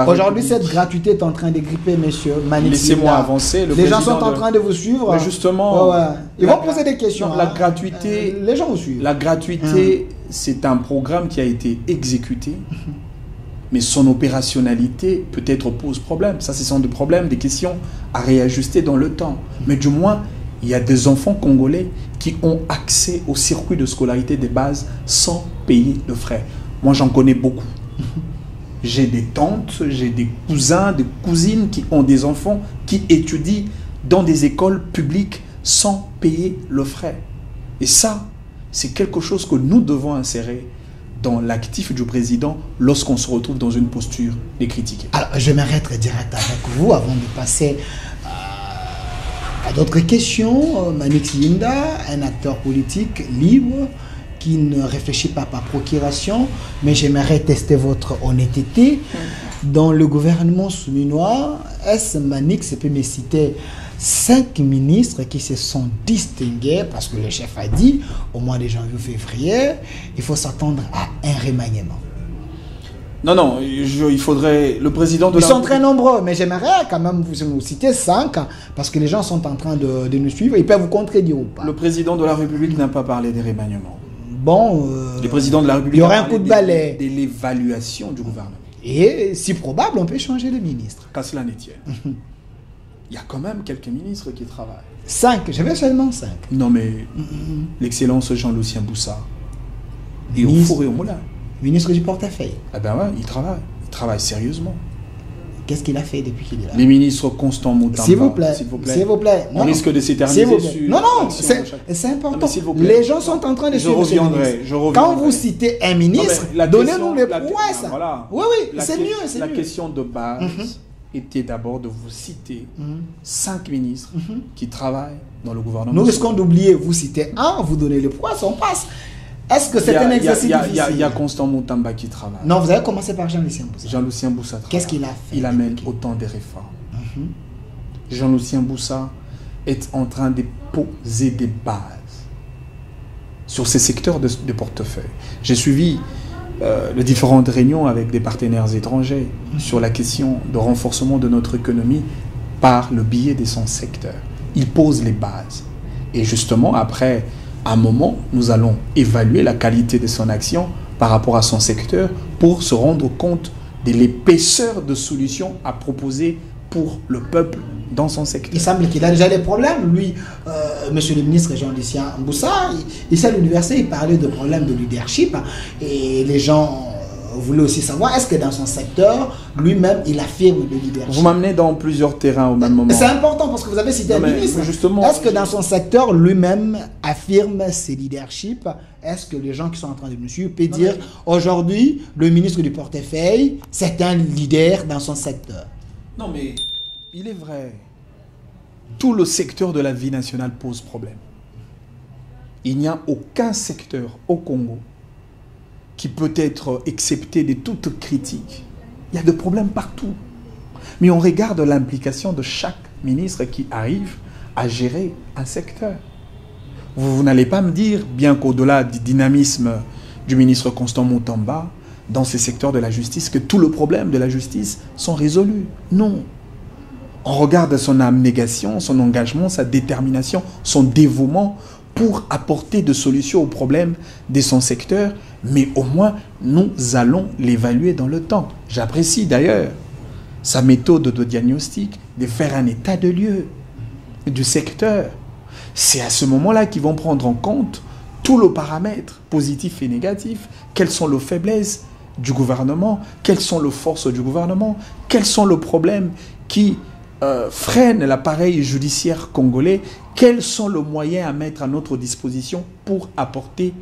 Aujourd'hui,
cette gratuité est en train de gripper, monsieur Manick.
Laissez-moi avancer.
Les gens sont en train de vous suivre.
Mais justement,
ils vont poser des questions.
La gratuité,
les gens vous suivent.
La gratuité, c'est un programme qui a été exécuté, mais son opérationnalité peut-être pose problème. Ça, ce sont des problèmes, des questions à réajuster dans le temps. Mais du moins, il y a des enfants congolais qui ont accès au circuit de scolarité de base sans payer de frais. Moi, j'en connais beaucoup. J'ai des tantes, j'ai des cousins, des cousines qui ont des enfants qui étudient dans des écoles publiques sans payer le frais. Et ça, c'est quelque chose que nous devons insérer dans l'actif du président lorsqu'on se retrouve dans une posture de critiquer.
Alors, je vais être direct avec vous avant de passer à d'autres questions. Manick Linda, un acteur politique libre qui ne réfléchit pas par procuration, mais j'aimerais tester votre honnêteté. Dans le gouvernement souminois, est-ce Manick peut me citer 5 ministres qui se sont distingués parce que le chef a dit au mois de janvier-février, il faut s'attendre à un remaniement?
Non, il faudrait... Le président de
Ils sont très nombreux, mais j'aimerais quand même vous citer 5, parce que les gens sont en train de nous suivre, ils peuvent vous contredire ou pas.
Le président de la République n'a pas parlé des remaniements.
Bon...
le président de la République
il y aurait un coup de balai.
De l'évaluation du gouvernement.
Et si probable, on peut changer de ministre.
Qu'à cela ne tienne. Il y a quand même quelques ministres qui travaillent.
5, j'avais seulement 5.
Non mais, l'excellence Jean-Lucien Boussa, et au four et au moulin.
Ministre du portefeuille.
Ah ben ouais, il travaille sérieusement.
Qu'est-ce qu'il a fait depuis qu'il est là?
Les ministres Constant Moutamba.
S'il vous plaît. On
risque de s'éterniser sur...
Non, c'est important. Les gens sont en train de suivre.
Je reviendrai.
Quand vous citez un ministre, donnez-nous les prouesses.
Voilà.
Oui, c'est mieux.
La question de base était d'abord de vous citer 5 ministres qui travaillent dans le gouvernement.
Nous risquons d'oublier, vous citez un, vous donnez les prouesses, on passe. Est-ce que c'est un exercice difficile?
Il y a Constant Moutamba qui travaille.
Non, vous avez commencé par Jean-Lucien Boussa.
Jean-Lucien Boussa travaille.
Qu'est-ce qu'il a fait?
Il amène autant de réformes. Jean-Lucien Boussa est en train de poser des bases sur ces secteurs de portefeuille. J'ai suivi les différentes réunions avec des partenaires étrangers sur la question de renforcement de notre économie par le biais de son secteur. Il pose les bases. Et justement, après un moment, nous allons évaluer la qualité de son action par rapport à son secteur pour se rendre compte de l'épaisseur de solutions à proposer pour le peuple dans son secteur.
Il semble qu'il a déjà des problèmes. Lui, monsieur le ministre Jean-Lucien Boussa, ici à l'université, il parlait de problèmes de leadership et les gens voulais aussi savoir, est-ce que dans son secteur, lui-même, il affirme le leadership?
Vous m'amenez dans plusieurs terrains au même moment.
C'est important parce que vous avez cité un ministre. Est-ce que dans son secteur, lui-même affirme ses leaderships? Est-ce que les gens qui sont en train de nous suivre peuvent dire, aujourd'hui, le ministre du portefeuille, c'est un leader dans son secteur?
Non, mais il est vrai. Tout le secteur de la vie nationale pose problème. Il n'y a aucun secteur au Congo qui peut être excepté de toute critique. Il y a des problèmes partout. Mais on regarde l'implication de chaque ministre qui arrive à gérer un secteur. Vous n'allez pas me dire, bien qu'au-delà du dynamisme du ministre Constant Moutamba, dans ces secteurs de la justice, que tous les problèmes de la justice sont résolus. Non. On regarde son abnégation, son engagement, sa détermination, son dévouement pour apporter des solutions aux problèmes de son secteur, mais au moins nous allons l'évaluer dans le temps. J'apprécie d'ailleurs sa méthode de diagnostic, de faire un état de lieu du secteur. C'est à ce moment-là qu'ils vont prendre en compte tous les paramètres positifs et négatifs. Quelles sont les faiblesses du gouvernement? Quelles sont les forces du gouvernement? Quels sont les problèmes qui freinent l'appareil judiciaire congolais? Quels sont les moyens à mettre à notre disposition pour apporter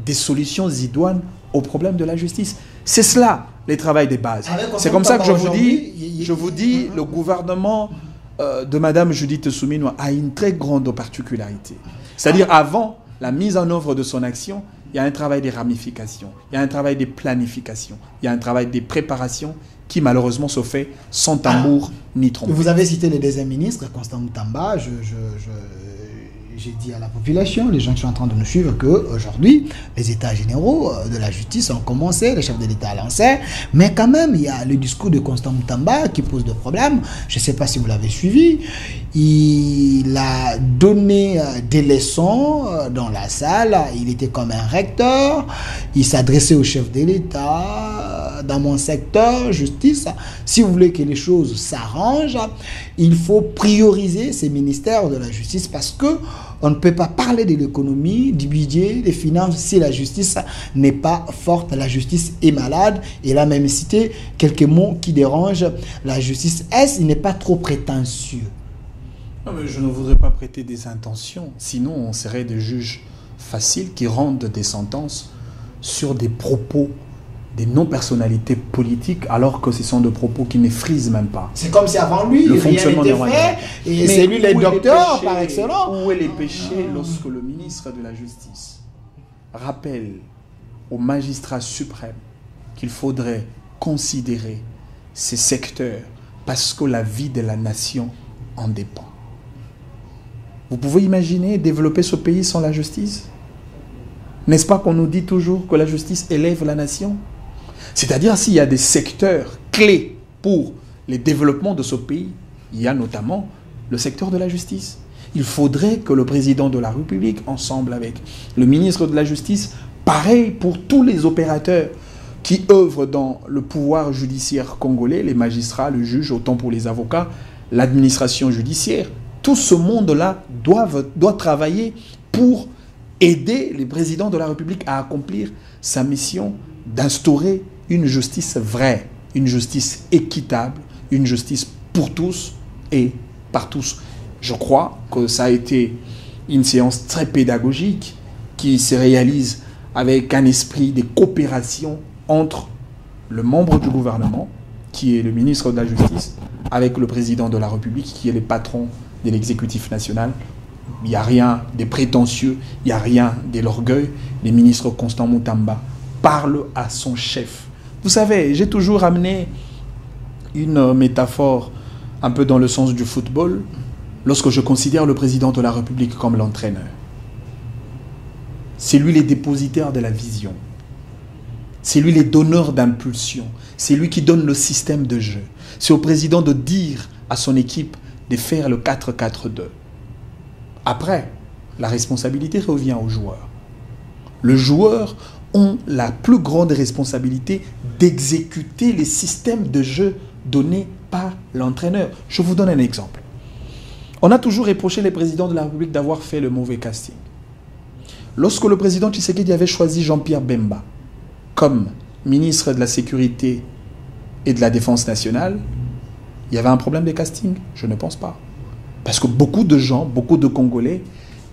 des solutions idoines aux problèmes de la justice? C'est cela, le travail des bases. C'est comme ça que je vous dis, le gouvernement de Mme Judith Suminwa a une très grande particularité. C'est-à-dire, avant la mise en œuvre de son action, il y a un travail de ramification, il y a un travail de planification, il y a un travail de préparation qui malheureusement se fait sans tambour ni trompette.
Vous avez cité le deuxième ministre, Constant Moutamba. J'ai dit à la population, les gens qui sont en train de nous suivre, qu'aujourd'hui, les états généraux de la justice ont commencé, le chef de l'État a lancé, mais quand même, il y a le discours de Constant Moutamba qui pose des problèmes. Je ne sais pas si vous l'avez suivi. Il a donné des leçons dans la salle, il était comme un recteur, il s'adressait au chef de l'État, dans mon secteur, justice. Si vous voulez que les choses s'arrangent, il faut prioriser ces ministères de la justice parce que on ne peut pas parler de l'économie, du budget, des finances si la justice n'est pas forte. La justice est malade. Et là, même cité quelques mots qui dérangent la justice. Est-ce qu'il n'est pas trop prétentieux?
Non, mais je ne voudrais pas prêter des intentions. Sinon, on serait des juges faciles qui rendent des sentences sur des propos des non-personnalités politiques, alors que ce sont des propos qui ne frisent même pas.
C'est comme si avant lui, rien n'était fait, et c'est lui le docteur par excellence.
Où est les péchés lorsque le ministre de la Justice rappelle au magistrat suprême qu'il faudrait considérer ces secteurs parce que la vie de la nation en dépend? Vous pouvez imaginer développer ce pays sans la justice? N'est-ce pas qu'on nous dit toujours que la justice élève la nation? C'est-à-dire, s'il y a des secteurs clés pour le développement de ce pays, il y a notamment le secteur de la justice. Il faudrait que le président de la République, ensemble avec le ministre de la Justice, pareil pour tous les opérateurs qui œuvrent dans le pouvoir judiciaire congolais, les magistrats, le juge, autant pour les avocats, l'administration judiciaire, tout ce monde-là doit travailler pour aider le président de la République à accomplir sa mission d'instaurer une justice vraie, une justice équitable, une justice pour tous et par tous. Je crois que ça a été une séance très pédagogique qui se réalise avec un esprit de coopération entre le membre du gouvernement, qui est le ministre de la Justice, avec le président de la République, qui est le patron de l'exécutif national. Il n'y a rien de prétentieux, il n'y a rien de l'orgueil. Le ministre Constant Moutamba parle à son chef. Vous savez, j'ai toujours amené une métaphore un peu dans le sens du football lorsque je considère le président de la République comme l'entraîneur. C'est lui le dépositaire de la vision. C'est lui le donneur d'impulsion. C'est lui qui donne le système de jeu. C'est au président de dire à son équipe de faire le 4-4-2. Après, la responsabilité revient aux joueurs. Les joueurs ont la plus grande responsabilité d'exécuter les systèmes de jeu donnés par l'entraîneur. Je vous donne un exemple. On a toujours reproché les présidents de la République d'avoir fait le mauvais casting. Lorsque le président Tshisekedi avait choisi Jean-Pierre Bemba comme ministre de la Sécurité et de la Défense nationale, il y avait un problème de casting? Je ne pense pas. Parce que beaucoup de gens, beaucoup de Congolais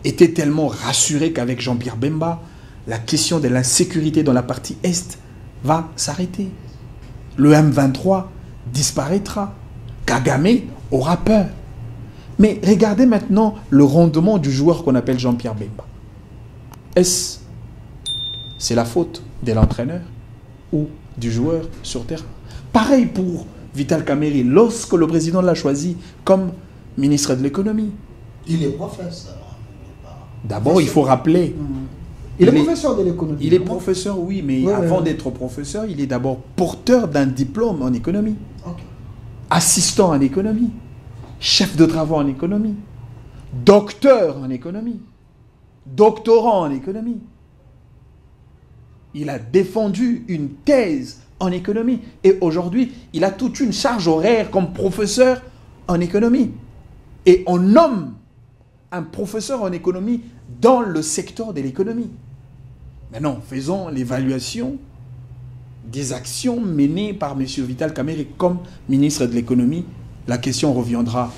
étaient tellement rassurés qu'avec Jean-Pierre Bemba, la question de l'insécurité dans la partie Est va s'arrêter. Le M23 disparaîtra. Kagame aura peur. Mais regardez maintenant le rendement du joueur qu'on appelle Jean-Pierre Bemba. Est-ce c'est la faute de l'entraîneur ou du joueur sur terrain? Pareil pour Vital Kamerhe, lorsque le président l'a choisi comme ministre de l'économie.
Il est professeur.
D'abord, il faut rappeler.
Il est professeur de l'économie.
Il est professeur, oui, mais avant d'être professeur, il est d'abord porteur d'un diplôme en économie. Okay. Assistant en économie. Chef de travaux en économie. Docteur en économie. Doctorant en économie. Il a défendu une thèse en économie. Et aujourd'hui, il a toute une charge horaire comme professeur en économie. Et on nomme un professeur en économie dans le secteur de l'économie. Maintenant, faisons l'évaluation des actions menées par M. Vital Kamerhe comme ministre de l'économie. La question reviendra.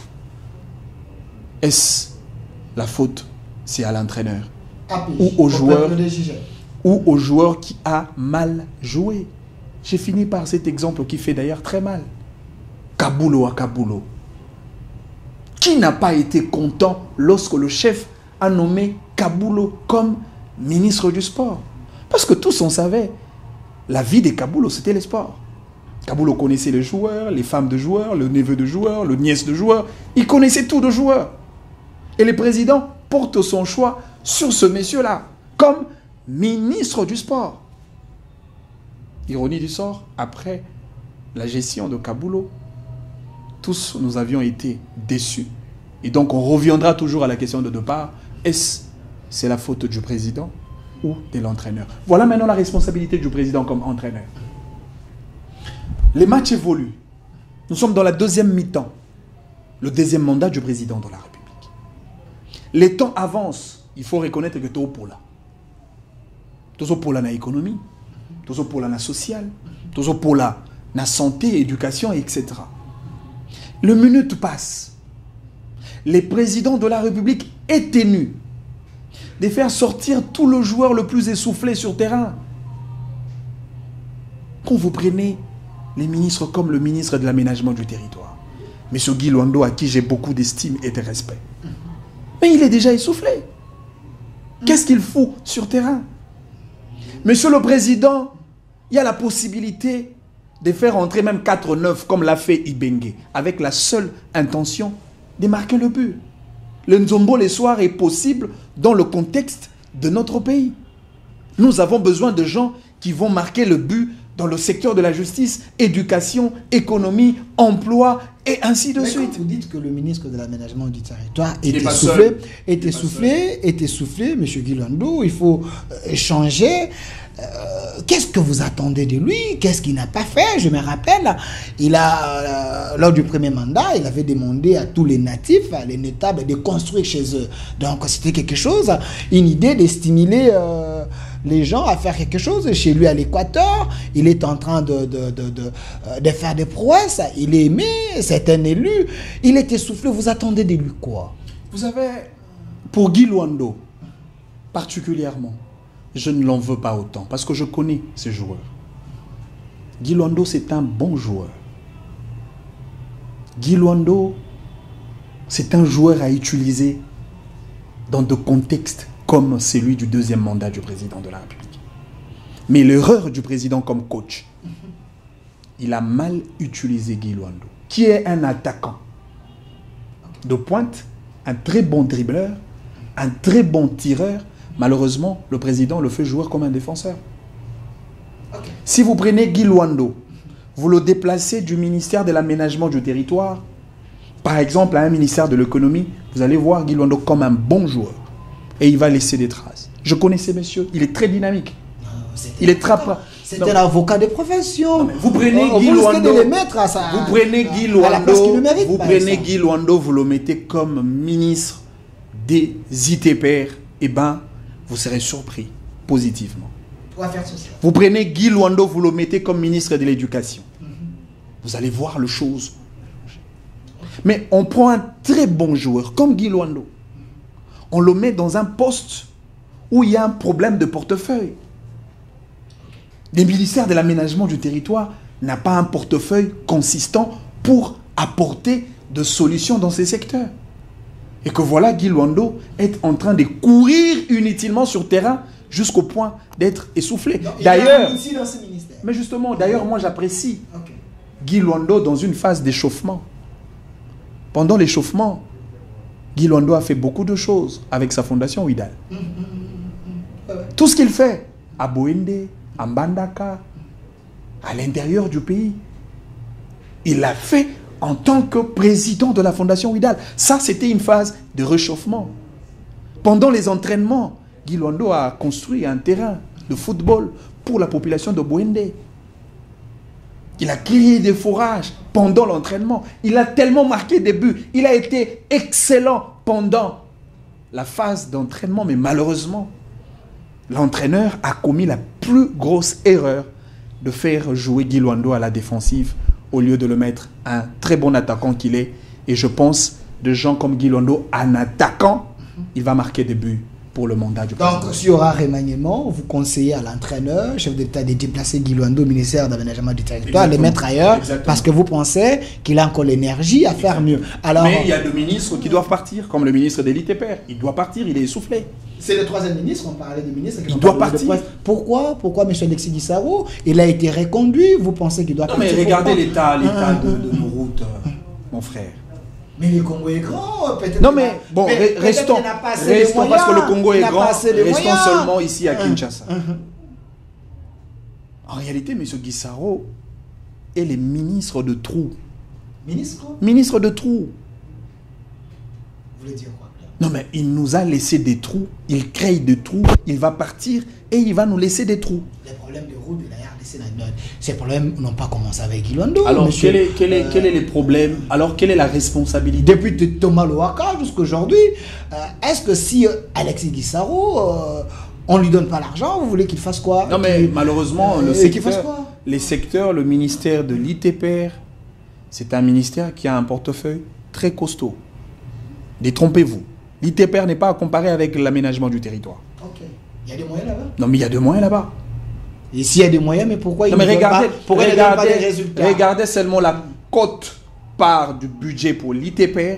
Est-ce la faute, c'est à l'entraîneur ou au joueur qui a mal joué? J'ai fini par cet exemple qui fait d'ailleurs très mal. Kabulo à Kabulo. Qui n'a pas été content lorsque le chef a nommé Kabulo comme ministre du sport? Parce que tous on savait, la vie de Kabulo, c'était le sport. Kabulo connaissait les joueurs, les femmes de joueurs, le neveu de joueurs, le nièce de joueurs. Il connaissait tout de joueurs. Et le président porte son choix sur ce monsieur-là, comme ministre du sport. Ironie du sort, après la gestion de Kabulo, tous nous avions été déçus. Et donc on reviendra toujours à la question de départ. Est-ce c'est la faute du président ou de l'entraîneur? Voilà maintenant la responsabilité du président comme entraîneur. Les matchs évoluent. Nous sommes dans la deuxième mi-temps. Le deuxième mandat du président de la République. Les temps avancent. Il faut reconnaître que tout est pour là. Tout est pour la économie. Tout est pour la sociale. Tout est pour la santé, éducation, etc. Le minute passe. Le président de la République est tenu de faire sortir tout le joueur le plus essoufflé sur terrain. Quand vous prenez les ministres comme le ministre de l'aménagement du territoire, M. Guy Luando, à qui j'ai beaucoup d'estime et de respect, mais il est déjà essoufflé. Qu'est-ce qu'il fout sur terrain? Monsieur le Président, il y a la possibilité de faire entrer même 4-9 comme l'a fait Ibenge, avec la seule intention de marquer le but. Le Nzombo le soir est possible dans le contexte de notre pays. Nous avons besoin de gens qui vont marquer le but dans le secteur de la justice, éducation, économie, emploi et ainsi de suite.
Quand vous dites que le ministre de l'aménagement du territoire est essoufflé, M. Guy Luando, il faut changer. Qu'est-ce que vous attendez de lui? Qu'est-ce qu'il n'a pas fait? Je me rappelle, lors du premier mandat, il avait demandé à tous les natifs, les notables, de construire chez eux. Donc c'était quelque chose, une idée de stimuler les gens à faire quelque chose. Chez lui à l'Équateur, il est en train de faire des prouesses. Il est aimé, c'est un élu. Il est essoufflé. Vous attendez de lui quoi?
Vous savez, pour Guy Luando, particulièrement, je ne l'en veux pas autant, parce que je connais ce joueur. Guy Luando, c'est un bon joueur. Guy Luando, c'est un joueur à utiliser dans des contextes comme celui du deuxième mandat du président de la République. Mais l'erreur du président comme coach, il a mal utilisé Guy Luando, qui est un attaquant de pointe, un très bon dribbleur, un très bon tireur. Malheureusement, le président le fait jouer comme un défenseur. Okay. Si vous prenez Guy Luando, vous le déplacez du ministère de l'aménagement du territoire, par exemple à un ministère de l'économie, vous allez voir Guy Luando comme un bon joueur. Et il va laisser des traces. Je connais ces messieurs, il est très dynamique. Il est très...
C'était l'avocat de profession.
Non, vous prenez Guy Luando, vous prenez Guy Luando, vous le mettez comme ministre des ITPR, et ben, vous serez surpris positivement. Vous prenez Guy Luando, vous le mettez comme ministre de l'Éducation. Vous allez voir les choses. Mais on prend un très bon joueur comme Guy Luando. On le met dans un poste où il y a un problème de portefeuille. Le ministère de l'Aménagement du territoire n'a pas un portefeuille consistant pour apporter de solutions dans ces secteurs. Et que voilà, Guy Luando est en train de courir inutilement sur le terrain jusqu'au point d'être essoufflé. D'ailleurs, mais justement, d'ailleurs, moi j'apprécie Guy Luando dans une phase d'échauffement. Pendant l'échauffement, Guy Luando a fait beaucoup de choses avec sa fondation Ouidal. Tout ce qu'il fait à Boende, à Mbandaka, à l'intérieur du pays, il l'a fait en tant que président de la fondation Ouidal. Ça, c'était une phase de réchauffement. Pendant les entraînements, Guy Luando a construit un terrain de football pour la population de Boende. Il a créé des forages pendant l'entraînement. Il a tellement marqué des buts. Il a été excellent pendant la phase d'entraînement. Mais malheureusement, l'entraîneur a commis la plus grosse erreur de faire jouer Guy Luando à la défensive au lieu de le mettre un très bon attaquant qu'il est. Et je pense de gens comme Guy Luando, un attaquant, il va marquer des buts pour le mandat du président.
Donc, s'il y aura remaniement, vous conseillez à l'entraîneur, chef d'État, de déplacer Guy Luando au ministère d'aménagement du territoire, de le mettre ailleurs, parce que vous pensez qu'il a encore l'énergie à faire mieux. Alors,
mais il y a des ministres qui doivent partir, comme le ministre de l'ITPR. Il doit partir, il est essoufflé.
C'est le troisième ministre, on parlait des ministres qui
il doit partir.
Pourquoi M. Alexis Guissaro, il a été reconduit, vous pensez qu'il doit partir?
Non, mais regardez l'état de nos routes, mon frère.
Mais le Congo est grand, peut-être.
Non, mais bon, restons parce que le Congo est grand, restons seulement ici à Kinshasa. En réalité, M. Guissaro est le ministre de trous. Ministre de trous.
Vous voulez dire quoi?
Non, mais il nous a laissé des trous, il crée des trous, il va partir et il va nous laisser des trous.
Les problèmes de route de la RDC, ces problèmes n'ont pas commencé avec Guy Luando.
Alors, quel est le problème? Alors, quelle est la responsabilité?
Depuis Thomas Lohaka jusqu'à aujourd'hui, est-ce que si Alexis Guissaro, on ne lui donne pas l'argent, vous voulez qu'il fasse quoi?
Non, mais malheureusement, les secteurs, le ministère de l'ITPR, c'est un ministère qui a un portefeuille très costaud. Détrompez-vous. L'ITPR n'est pas à comparer avec l'aménagement du territoire.
Ok. Il y a des moyens là-bas?
Non, mais il y a des moyens là-bas.
Et s'il y a des moyens, mais pourquoi il ne donne pas des résultats?
Regardez seulement la quote-part du budget pour l'ITPR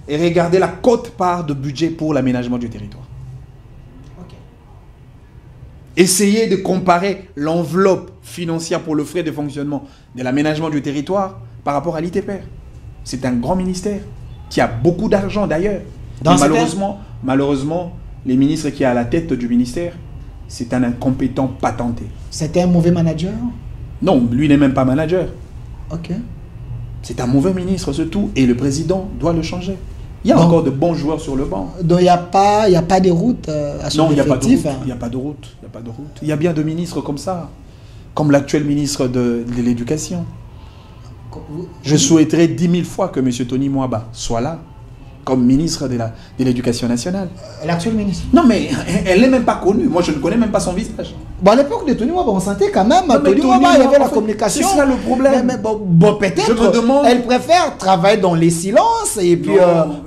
et regardez la quote-part de budget pour l'aménagement du territoire.
Ok.
Essayez de comparer l'enveloppe financière pour le frais de fonctionnement de l'aménagement du territoire par rapport à l'ITPR. C'est un grand ministère qui a beaucoup d'argent d'ailleurs. Malheureusement, les ministres qui sont à la tête du ministère, c'est un incompétent patenté.
C'était un mauvais manager?
Non, lui n'est même pas manager.
Ok.
C'est un mauvais ministre, c'est tout. Et le président doit le changer. Il y a encore de bons joueurs sur le banc.
Donc il n'y a pas de route à son effectif?
Non, il n'y a pas de route. Il y a bien de ministres comme ça. Comme l'actuel ministre de l'Éducation. Je souhaiterais 10 000 fois que M. Tony Mwaba soit là, comme ministre de l'Éducation nationale.
L'actuel ministre?
Non, mais elle n'est même pas connue. Moi, je ne connais même pas son visage.
Bon, à l'époque de Tony Mwaba, on sentait quand même. Tony Mwaba, il y avait la communication.
C'est ça le problème.
Mais bon, peut-être elle préfère travailler dans les silences et puis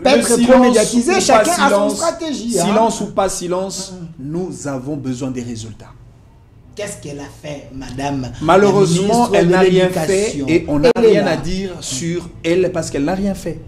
pas être trop médiatisée. Chacun a son stratégie.
Silence ou pas silence, nous avons besoin des résultats.
Qu'est-ce qu'elle a fait, madame?
Malheureusement, elle n'a rien fait et on n'a rien à dire sur elle parce qu'elle n'a rien fait.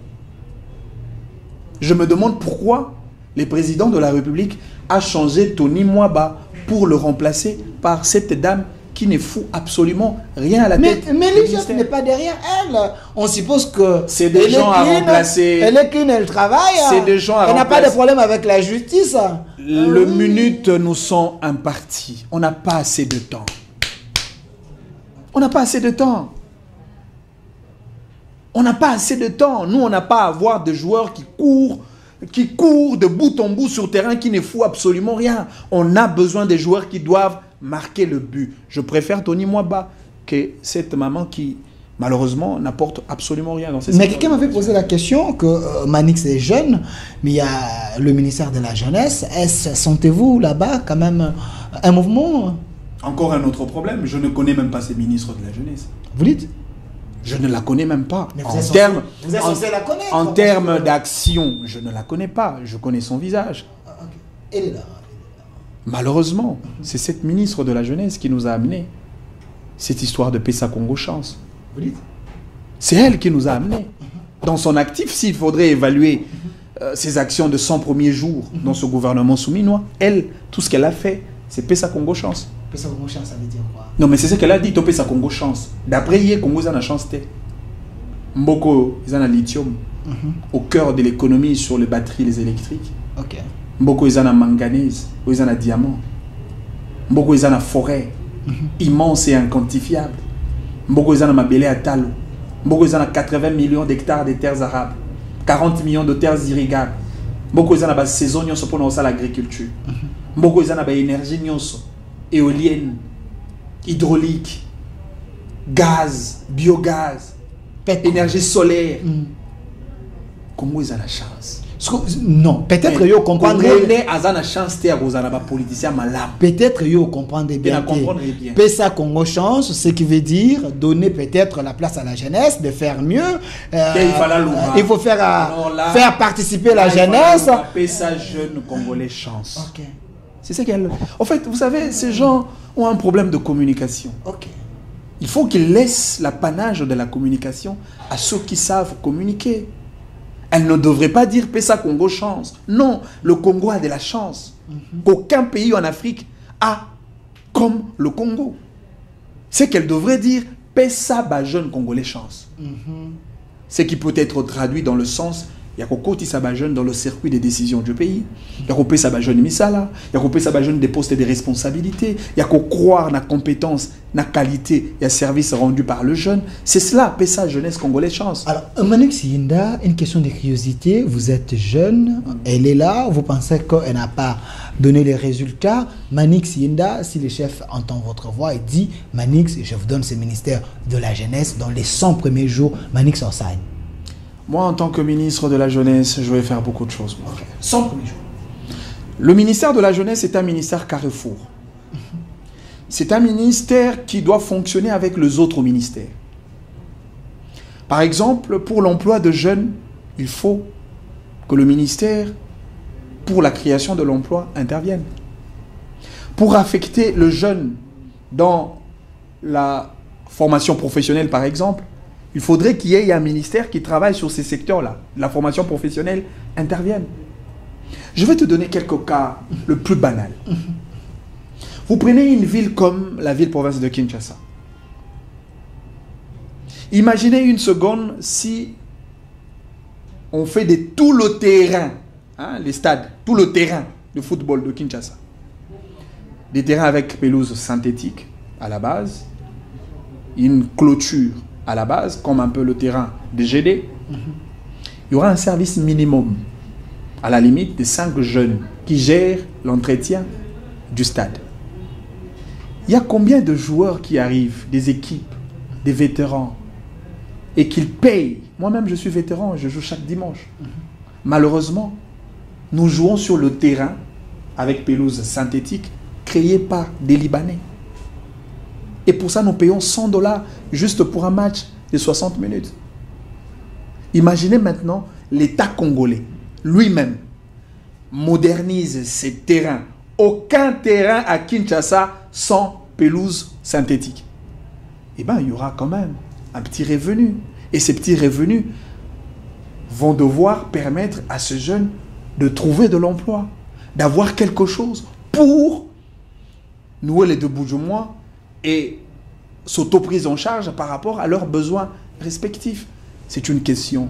Je me demande pourquoi le président de la République a changé Tony Mwaba pour le remplacer par cette dame qui ne fout absolument rien à la tête.
Mais l'IGF n'est pas derrière elle. On suppose que
c'est des gens à remplacer.
Elle est clean, elle travaille.
C'est des gens à remplacer.
Elle n'a pas de problème avec la justice.
Le minute nous sont impartis. On n'a pas assez de temps. On n'a pas assez de temps. On n'a pas assez de temps. Nous, on n'a pas à avoir des joueurs qui courent de bout en bout sur terrain, qui ne foutent absolument rien. On a besoin des joueurs qui doivent marquer le but. Je préfère Tony Mwaba que cette maman qui, malheureusement, n'apporte absolument rien dans ces
Mais quelqu'un m'avait posé la question que Manix est jeune, mais il y a le ministère de la Jeunesse. Sentez-vous là-bas quand même un mouvement?
Encore un autre problème, je ne connais même pas ces ministres de la jeunesse.
Vous dites?
Je ne la connais même pas.
Mais vous êtes censé la connaître.
En termes d'action, je ne la connais pas. Je connais son visage.
Elle est là.
Malheureusement, c'est cette ministre de la jeunesse qui nous a amené cette histoire de Pessa Congo Chance.
Vous dites?
C'est elle qui nous a amené. Dans son actif, s'il faudrait évaluer ses actions de 100 premiers jours dans ce gouvernement souminois, elle, tout ce qu'elle a fait, c'est Pessa Congo Chance.
Pessa Congo Chance, ça veut dire quoi?
Non, mais c'est ce qu'elle a dit, Pessa Congo Chance. D'après hier, Congo, ils ont la chance. Mboko, ils ont la lithium. Au cœur de l'économie sur les batteries, les électriques.
Ok.
Mboko, ils ont la manganèse. Ils ont la diamant. Mboko, ils ont la forêt. Immense et inquantifiable. Mboko, ils ont la mabélé à Talo. Mboko, ils ont 80 millions d'hectares de terres arables. 40 millions de terres irrigables. Mboko, ils ont la saison pour l'agriculture. Mboko, ils ont la énergie éolienne, hydraulique, gaz, biogaz, énergie solaire. Comment ils ont la chance?
Non, peut-être que vous comprendrez. Peut-être que vous comprendrez bien. Pessa Congo Chance, ce qui veut dire donner peut-être la place à la jeunesse, de faire mieux. Il faut faire participer la jeunesse.
Pessa jeune Congolais chance. Okay. C'est ce qu'elle. En fait, vous savez, ces gens ont un problème de communication.
Okay.
Il faut qu'ils laissent l'apanage de la communication à ceux qui savent communiquer. Elle ne devrait pas dire Pessa Congo chance. Non, le Congo a de la chance. Qu'aucun pays en Afrique a comme le Congo. C'est qu'elle devrait dire Pessa ba jeune Congolais chance. Ce qui peut être traduit dans le sens il y a Kokoti Sabajeune dans le circuit des décisions du pays. Il y a Kopé Sabajeune Misala. Il y a Kopé Sabajeune des postes et des responsabilités. Il y a qu'au croire na compétence, na qualité et à service rendu par le jeune. C'est cela, Pessa jeunesse congolais chance.
Alors, Manix Yinda, une question de curiosité. Vous êtes jeune, elle est là. Vous pensez qu'elle n'a pas donné les résultats. Manix Yinda, si le chef entend votre voix et dit Manix, je vous donne ce ministère de la jeunesse dans les 100 premiers jours, Manix enseigne.
Moi, en tant que ministre de la Jeunesse, je vais faire beaucoup de choses.
100 premiers jours.
Le ministère de la Jeunesse est un ministère carrefour. C'est un ministère qui doit fonctionner avec les autres ministères. Par exemple, pour l'emploi de jeunes, il faut que le ministère, pour la création de l'emploi, intervienne. Pour affecter le jeune dans la formation professionnelle, par exemple, il faudrait qu'il y ait un ministère qui travaille sur ces secteurs-là. La formation professionnelle intervienne. Je vais te donner quelques cas le plus banal. Vous prenez une ville comme la ville-province de Kinshasa. Imaginez une seconde si on fait de tout le terrain, les stades, tout le terrain de football de Kinshasa. Des terrains avec pelouse synthétique à la base, une clôture à la base, comme un peu le terrain des GD, il y aura un service minimum, à la limite de 5 jeunes qui gèrent l'entretien du stade. Il y a combien de joueurs qui arrivent, des équipes, des vétérans, et qu'ils payent? Moi-même, je suis vétéran, je joue chaque dimanche. Malheureusement, nous jouons sur le terrain avec pelouse synthétique créée par des Libanais. Et pour ça, nous payons $100 juste pour un match de 60 minutes. Imaginez maintenant l'État congolais, lui-même, modernise ces terrains. Aucun terrain à Kinshasa sans pelouse synthétique. Eh bien, il y aura quand même un petit revenu. Et ces petits revenus vont devoir permettre à ce jeune de trouver de l'emploi, d'avoir quelque chose pour nouer les deux bouts du mois et s'auto-prise en charge par rapport à leurs besoins respectifs. C'est une question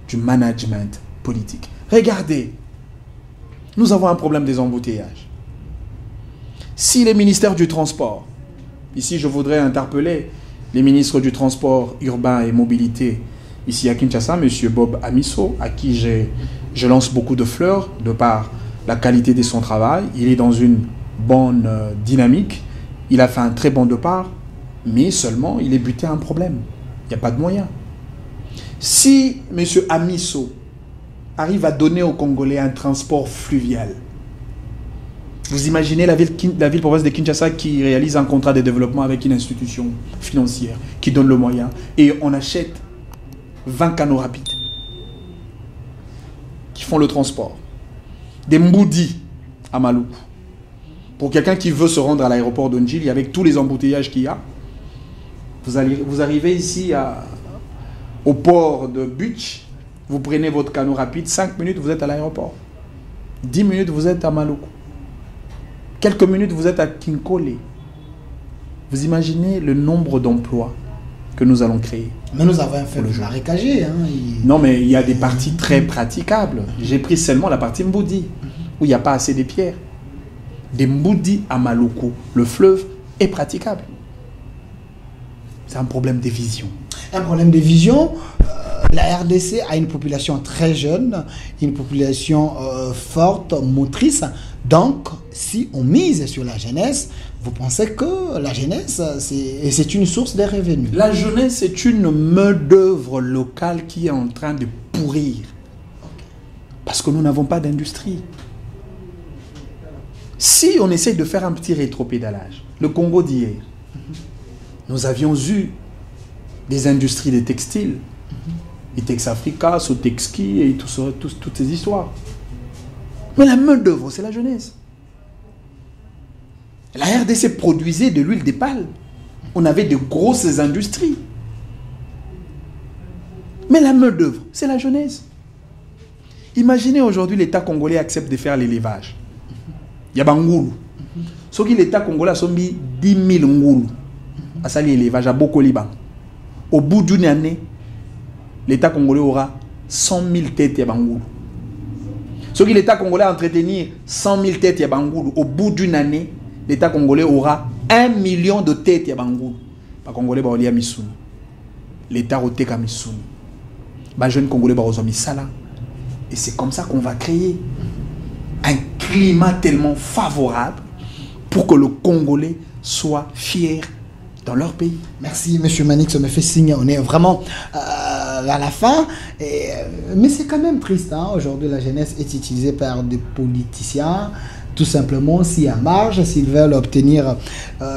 du management politique. Regardez, nous avons un problème des embouteillages. Si les ministères du transport, ici je voudrais interpeller les ministres du transport urbain et mobilité, ici à Kinshasa, M. Bob Amiso, à qui je lance beaucoup de fleurs de par la qualité de son travail. Il est dans une bonne dynamique. Il a fait un très bon départ, mais seulement il est buté à un problème. Il n'y a pas de moyen. Si M. Amiso arrive à donner aux Congolais un transport fluvial, Vous imaginez la ville province de Kinshasa qui réalise un contrat de développement avec une institution financière qui donne le moyen et on achète 20 canaux rapides qui font le transport. Des Mboudi à Maluku. Pour quelqu'un qui veut se rendre à l'aéroport de Njili avec tous les embouteillages qu'il y a, vous arrivez ici au port de Butch, vous prenez votre canot rapide, 5 minutes vous êtes à l'aéroport. 10 minutes vous êtes à Maluku. Quelques minutes vous êtes à Kinkole. Vous imaginez le nombre d'emplois que nous allons créer.
Mais nous avons fait le marécager. Hein,
Non, mais il y a des parties très praticables. J'ai pris seulement la partie Mboudi, où il n'y a pas assez de pierres. Des Mboudi à Maluku, le fleuve est praticable. C'est un problème de vision.
Un problème de vision. La RDC a une population très jeune, une population forte, motrice. Donc, si on mise sur la jeunesse, vous pensez que la jeunesse, c'est une source de revenus? La
jeunesse est une main-d'œuvre locale qui est en train de pourrir. Parce que nous n'avons pas d'industrie. Si on essaye de faire un petit rétropédalage, le Congo d'hier, nous avions eu des industries de textiles, Itex Africa, Sotexki et toutes ces histoires. Mais la main-d'œuvre, c'est la jeunesse. La RDC produisait de l'huile de palme. On avait de grosses industries. Mais la main-d'œuvre, c'est la jeunesse. Imaginez aujourd'hui l'État congolais accepte de faire l'élevage. Il y a Bangoulou. Sauf que l'État congolais a mis 10 000 ngoulou à ça l'élevage à Boko-Liban. Au bout d'une année, l'État congolais aura 100 000 têtes à Bangoulou. Sauf que l'État congolais a entretenu 100 000 têtes à Bangoulou. Au bout d'une année, l'État congolais aura 1 million de têtes à Bangoulou. Les Congolais vont aller à Missouni. L'État va à Missouni. Les jeunes Congolais vont à Misala. Et c'est comme ça qu'on va créer un climat tellement favorable pour que le Congolais soit fier dans leur pays.
Merci, M. Manix, ça me fait signe. On est vraiment à la fin. Mais c'est quand même triste. Hein? Aujourd'hui, la jeunesse est utilisée par des politiciens. Tout simplement, s'il y a marge, s'ils veulent obtenir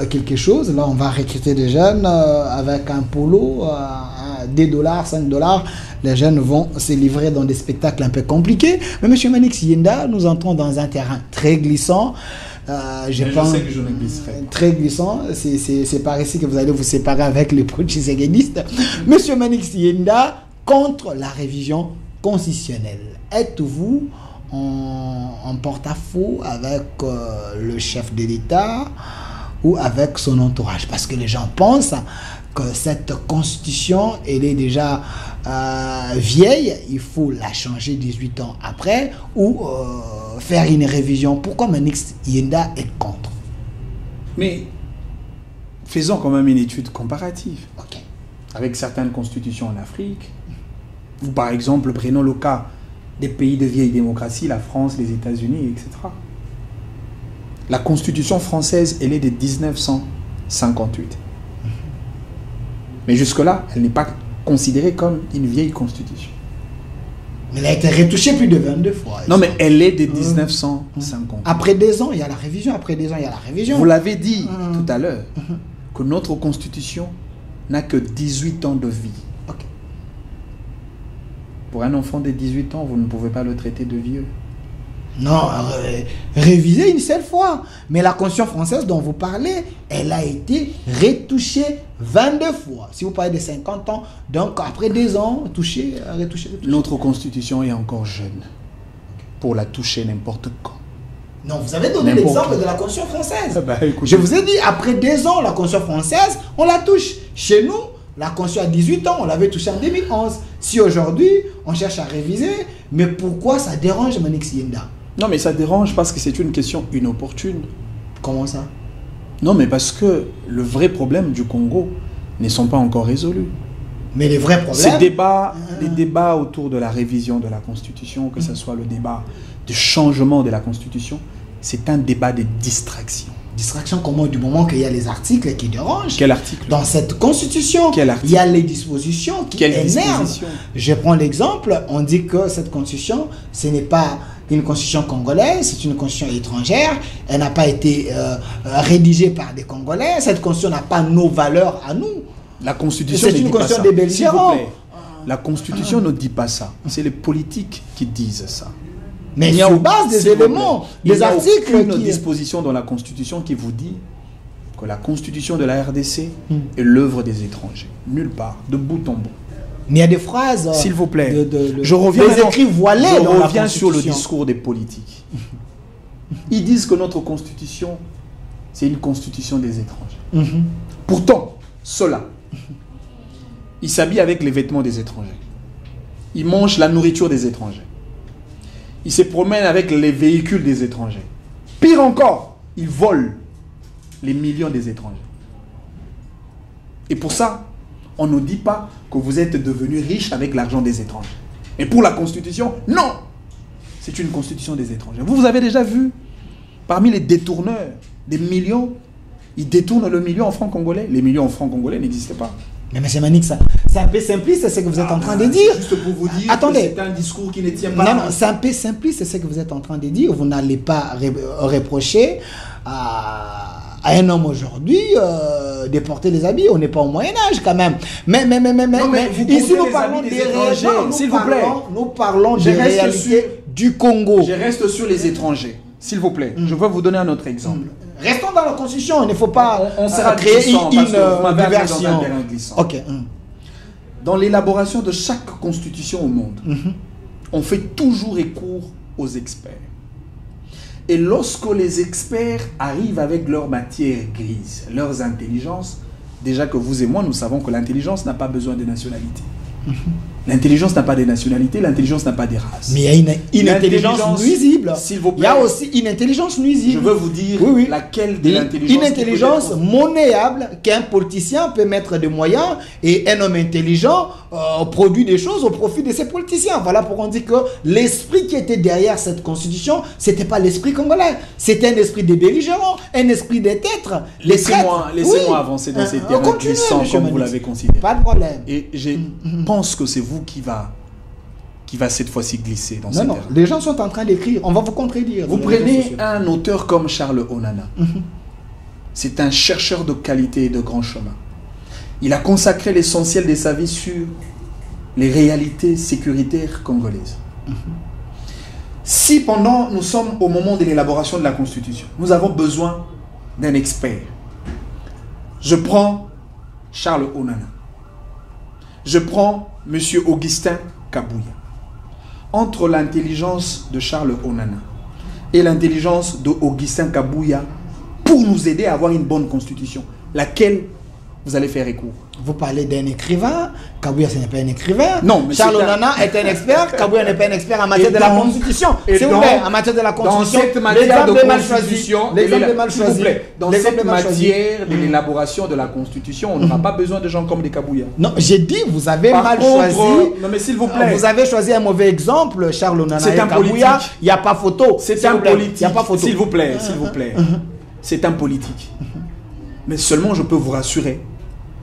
quelque chose, là, on va recruter des jeunes avec un polo à 10 $, 5 $. Les jeunes vont se livrer dans des spectacles un peu compliqués. Mais M. Manix Yenda, nous entrons dans un terrain très glissant.
Je sais que je ne glisserai.
Très glissant. C'est par ici que vous allez vous séparer avec les pro-chiséguénistes. M. Manix Yenda, contre la révision constitutionnelle. Êtes-vous en porte-à-faux avec le chef de l'État ou avec son entourage? Parce que les gens pensent que cette constitution, elle est déjà vieille, il faut la changer 18 ans après ou faire une révision. Pourquoi Manix Yenda est contre?
Mais faisons quand même une étude comparative.
Ok.
Avec certaines constitutions en Afrique, ou par exemple, prenons le cas des pays de vieille démocratie, la France, les États-Unis, etc. La constitution française, elle est de 1958. Mais jusque-là, elle n'est pas considérée comme une vieille constitution.
Mais elle a été retouchée plus de 22 fois.
Non, mais elle est de 1950.
Après 2 ans, il y a la révision. Après 2 ans, il y a la révision.
Vous l'avez dit tout à l'heure, que notre constitution n'a que 18 ans de vie.
Okay.
Pour un enfant de 18 ans, vous ne pouvez pas le traiter de vieux.
Non, réviser une seule fois. Mais la Constitution française dont vous parlez, elle a été retouchée 22 fois. Si vous parlez de 50 ans, donc après 2 ans, retouchée.
Notre Constitution est encore jeune pour la toucher n'importe quand.
Non, vous avez donné l'exemple de la Constitution française.
Bah,
je vous ai dit, après 2 ans, la Constitution française, on la touche. Chez nous, la Constitution à 18 ans, on l'avait touchée en 2011. Si aujourd'hui, on cherche à réviser, mais pourquoi ça dérange Manix Yenda?
Non, mais ça dérange parce que c'est une question inopportune.
Comment ça?
Non, mais parce que le vrai problème du Congo ne sont pas encore résolus.
Mais les vrais problèmes...
Les débats autour de la révision de la Constitution, que ce soit le débat du changement de la Constitution, c'est un débat de distraction.
Distraction comment? Du moment qu'il y a les articles qui dérangent.
Quel article?
Dans cette Constitution,
quel article?
Il y a les dispositions qui énervent. Je prends l'exemple, on dit que cette Constitution, ce n'est pas une constitution congolaise, c'est une constitution étrangère, elle n'a pas été rédigée par des Congolais, cette constitution n'a pas nos valeurs à nous.
La constitution
c'est une constitution des belligérants.
La constitution ne dit pas ça, c'est les politiques qui disent ça.
Mais il y a sur base des éléments, des articles.
Il y a aucune disposition dans la constitution qui vous dit que la constitution de la RDC est l'œuvre des étrangers. Nulle part, de bout en bout.
Mais il y a des phrases.
S'il vous plaît,
je reviens
des
écrits voilés
je
dans la
reviens sur le
Constitution.
discours des politiques. Ils disent que notre constitution, c'est une constitution des étrangers. Pourtant, ceux-là, ils s'habillent avec les vêtements des étrangers. Ils mangent la nourriture des étrangers. Ils se promènent avec les véhicules des étrangers. Pire encore, ils volent les millions des étrangers. Et pour ça, on ne dit pas que vous êtes devenus riches avec l'argent des étrangers. Et pour la Constitution, non! C'est une Constitution des étrangers. Vous avez déjà vu, parmi les détourneurs des millions, ils détournent le million en francs congolais. Les millions en francs congolais n'existaient pas.
Mais M. Manik, c'est un peu simpliste, c'est ce que vous êtes en train de dire.
Juste pour vous dire
attendez,
que c'est un discours qui ne tient pas.
Non, non, c'est un peu simpliste, c'est ce que vous êtes en train de dire. Vous n'allez pas reprocher à un homme aujourd'hui de porter les habits. On n'est pas au Moyen-Âge quand même. Mais ici nous parlons des étrangers.
S'il vous plaît.
Nous parlons des réalités du Congo.
Je reste sur les étrangers. S'il vous plaît. Je vais vous donner un autre exemple.
Restons dans la Constitution, il ne faut pas
on sera
créer une
diversion.
Ok.
Dans l'élaboration de chaque constitution au monde, on fait toujours recours aux experts. Et lorsque les experts arrivent avec leur matière grise, leurs intelligences, déjà que vous et moi, nous savons que l'intelligence n'a pas besoin de nationalité. L'intelligence n'a pas de nationalité, l'intelligence n'a pas de race.
Mais il y a une intelligence nuisible.
S'il vous plaît.
Il y a aussi une intelligence nuisible.
Je veux vous dire laquelle de l'intelligence.
Une intelligence monnayable qu'un politicien peut mettre des moyens et un homme intelligent produit des choses au profit de ces politiciens. Voilà pourquoi on dit que l'esprit qui était derrière cette constitution, c'était pas l'esprit congolais. C'était un esprit des belligérants, un esprit des traîtres.
Laissez-moi avancer dans ces terrains glissants comme vous l'avez considéré.
Pas de problème.
Et je pense que c'est vous qui va cette fois-ci glisser dans ces terrains.
Non, les gens sont en train d'écrire. On va vous contredire.
Vous prenez un auteur comme Charles Onana. C'est un chercheur de qualité et de grand chemin. Il a consacré l'essentiel de sa vie sur les réalités sécuritaires congolaises. Si pendant, nous sommes au moment de l'élaboration de la Constitution, nous avons besoin d'un expert. Je prends Charles Onana. Je prends M. Augustin Kabouya. Entre l'intelligence de Charles Onana et l'intelligence d'Augustin Kabouya, pour nous aider à avoir une bonne constitution, laquelle vous allez faire recours?
Vous parlez d'un écrivain, Kabouya ce n'est pas un écrivain.
Non, mais
Charles Onana est un expert, Kabouya n'est pas un expert en matière de la Constitution. S'il vous plaît, en matière de la Constitution,
dans cette matière de Constitution,
l'exemple est mal choisi.
Dans cette matière de l'élaboration de la Constitution, on n'aura pas besoin de gens comme des Kabouya.
Non, j'ai dit, vous avez mal choisi.
Non, mais s'il vous plaît.
Vous avez choisi un mauvais exemple, Charles Onana
et
Kabouya. Il n'y a pas photo.
C'est un politique. Il n'y a pas photo. S'il vous plaît, s'il vous plaît. C'est un politique. Mais seulement, je peux vous rassurer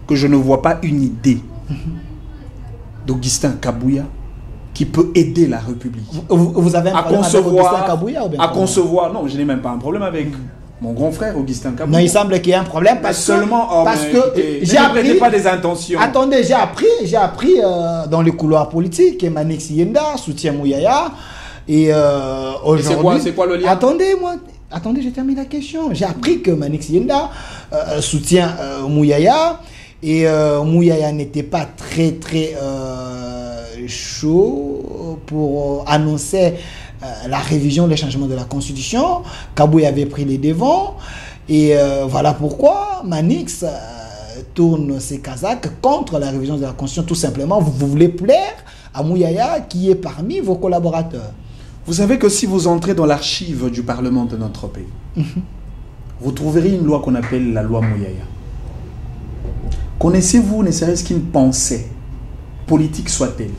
que je ne vois pas une idée d'Augustin Kabouya qui peut aider la République.
Vous avez un problème avec Augustin Kabouya ou bien
à concevoir, non, je n'ai même pas un problème avec mon grand frère Augustin Kabouya.
Non, il semble qu'il y ait un problème parce que j'ai appris
pas des intentions.
Attendez, j'ai appris dans les couloirs politiques que Manix Yenda soutient Mouyaya et aujourd'hui.
C'est quoi le lien?
Attendez, j'ai terminé la question. J'ai appris que Manix Yenda soutient Mouyaya. Et Mouyaya n'était pas très chaud pour annoncer la révision, les changements de la Constitution. Kabouya avait pris les devants. Et voilà pourquoi Manix tourne ses Kazakhs contre la révision de la Constitution. Tout simplement, vous voulez plaire à Mouyaya qui est parmi vos collaborateurs.
Vous savez que si vous entrez dans l'archive du Parlement de notre pays, vous trouverez une loi qu'on appelle la loi Mouyaya. Connaissez-vous, ne serait-ce qu'une pensée politique soit-elle,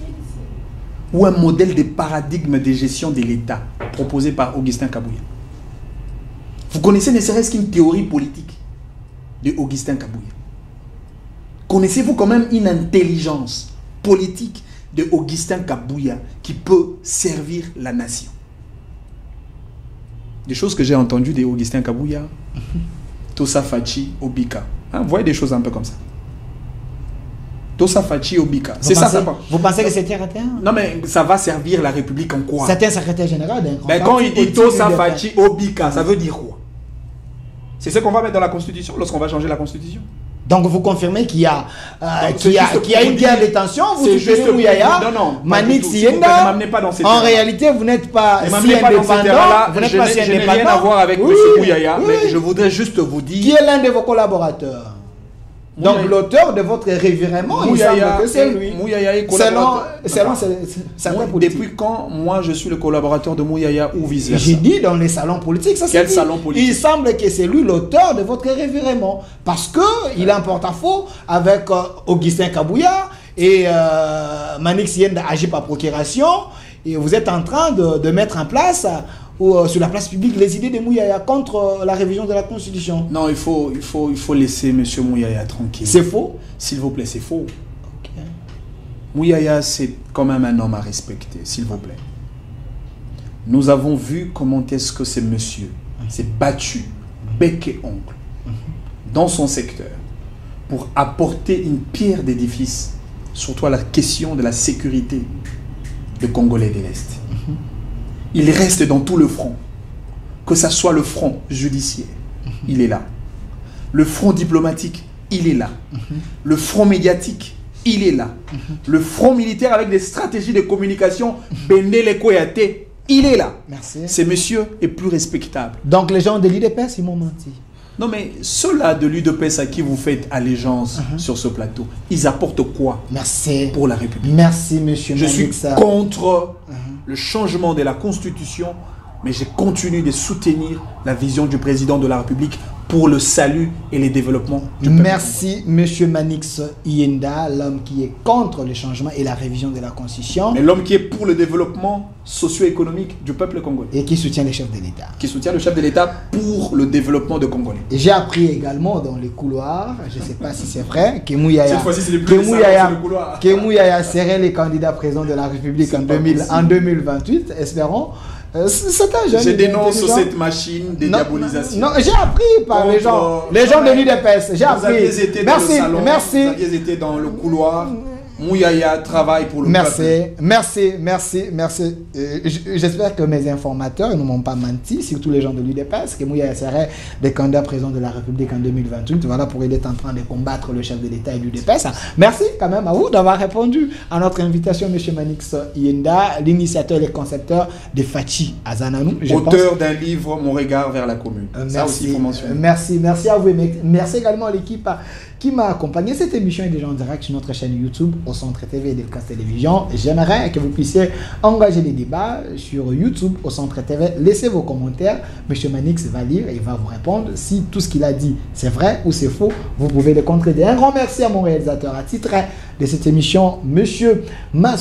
ou un modèle de paradigme de gestion de l'État proposé par Augustin Kabouya? Vous connaissez ne serait-ce qu'une théorie politique de Augustin Kabouya? Connaissez-vous quand même une intelligence politique de Augustin Kabouya qui peut servir la nation? Des choses que j'ai entendues des Augustin Kabouya, Tosa Fachi, Obika. Hein, vous voyez des choses un peu comme ça. Tosa Fachi, Obika. C'est ça.
Vous pensez que c'est terre à terre?
Non, mais ça va servir la République en quoi?
C'est un secrétaire général d'un grand parti.
Quand il dit Tosa Fachi, Obika, ça veut dire quoi? C'est ce qu'on va mettre dans la Constitution lorsqu'on va changer la Constitution.
Donc vous confirmez qu'il y a, une guerre de tension, vous soutenez Mouyaya, Manik Siyenda. En réalité, vous n'êtes pas si indépendant. Vous n'êtes pas si indépendant.
Je n'ai rien à voir avec M. Mouyaya, mais je voudrais juste vous dire...
Qui est l'un de vos collaborateurs? Donc l'auteur de votre revirement, il semble que c'est lui.
Mouyaya est
selon certains politiques.
Depuis quand moi je suis le collaborateur de Mouyaya ou vice-versa?
J'ai dit dans les salons politiques. Ça,
quel salon politique?
Il semble que c'est lui l'auteur de votre revirement. Parce qu'il est en porte-à-faux avec Augustin Kabouya et Manik Siyenda agit par procuration. Et vous êtes en train de mettre en place... sur la place publique, les idées de Mouyaya contre la révision de la Constitution.
Non, il faut laisser M. Mouyaya tranquille.
C'est faux?
S'il vous plaît, c'est faux. Okay. Mouyaya, c'est quand même un homme à respecter, s'il vous plaît. Nous avons vu comment est-ce que ce monsieur s'est battu, bec et ongle, dans son secteur, pour apporter une pierre d'édifice, surtout à la question de la sécurité des Congolais de l'Est. Il reste dans tout le front. Que ce soit le front judiciaire, il est là. Le front diplomatique, il est là. Le front médiatique, il est là. Le front militaire avec des stratégies de communication, Bendele Koyate, il est là.
Merci.
Ce monsieur est plus respectable.
Donc les gens de l'UDPS, ils m'ont menti.
Non mais ceux-là de l'UDPS à qui vous faites allégeance sur ce plateau, ils apportent quoi?
Merci.
Pour la République?
Merci, monsieur.
Je suis contre le changement de la Constitution, mais je continue de soutenir la vision du président de la République pour le salut et le développement du peuple.
Merci, monsieur Manix Siyenda, l'homme qui est contre le changement et la révision de la Constitution.
Mais l'homme qui est pour le développement socio-économique du peuple congolais.
Et qui soutient le chef de l'État.
Qui soutient le chef de l'État pour le développement de Congolais.
Et j'ai appris également dans les couloirs, je ne sais pas si c'est vrai, que Mouyaya serait le candidat président de la République en 2028, espérons. C'est un jeune.
Je dénonce cette machine de diabolisation.
Non, j'ai appris par les gens de l'UDPS. J'ai appris.
Merci. Vous aviez été dans le couloir. Mouyaya travaille pour le peuple.
Merci. J'espère que mes informateurs ne m'ont pas menti, surtout les gens de l'UDPS, que Mouyaya serait le candidat président de la République en 2028. Voilà, pour il est en train de combattre le chef de l'État et l'UDPS. Merci quand même à vous d'avoir répondu à notre invitation, M. Manix Siyenda, l'initiateur et le concepteur de Fachi à Zananou.
Auteur d'un livre, Mon regard vers la commune. Ça aussi, il faut mentionner.
Merci à vous. Merci également à l'équipe qui m'a accompagné. Cette émission est déjà en direct sur notre chaîne YouTube, au Centre TV de Casse Télévision. J'aimerais que vous puissiez engager les débats sur YouTube, au Centre TV. Laissez vos commentaires. Monsieur Manix va lire et il va vous répondre. Si tout ce qu'il a dit, c'est vrai ou c'est faux, vous pouvez le contredire. Un grand merci à mon réalisateur à titre de cette émission, Monsieur Mas.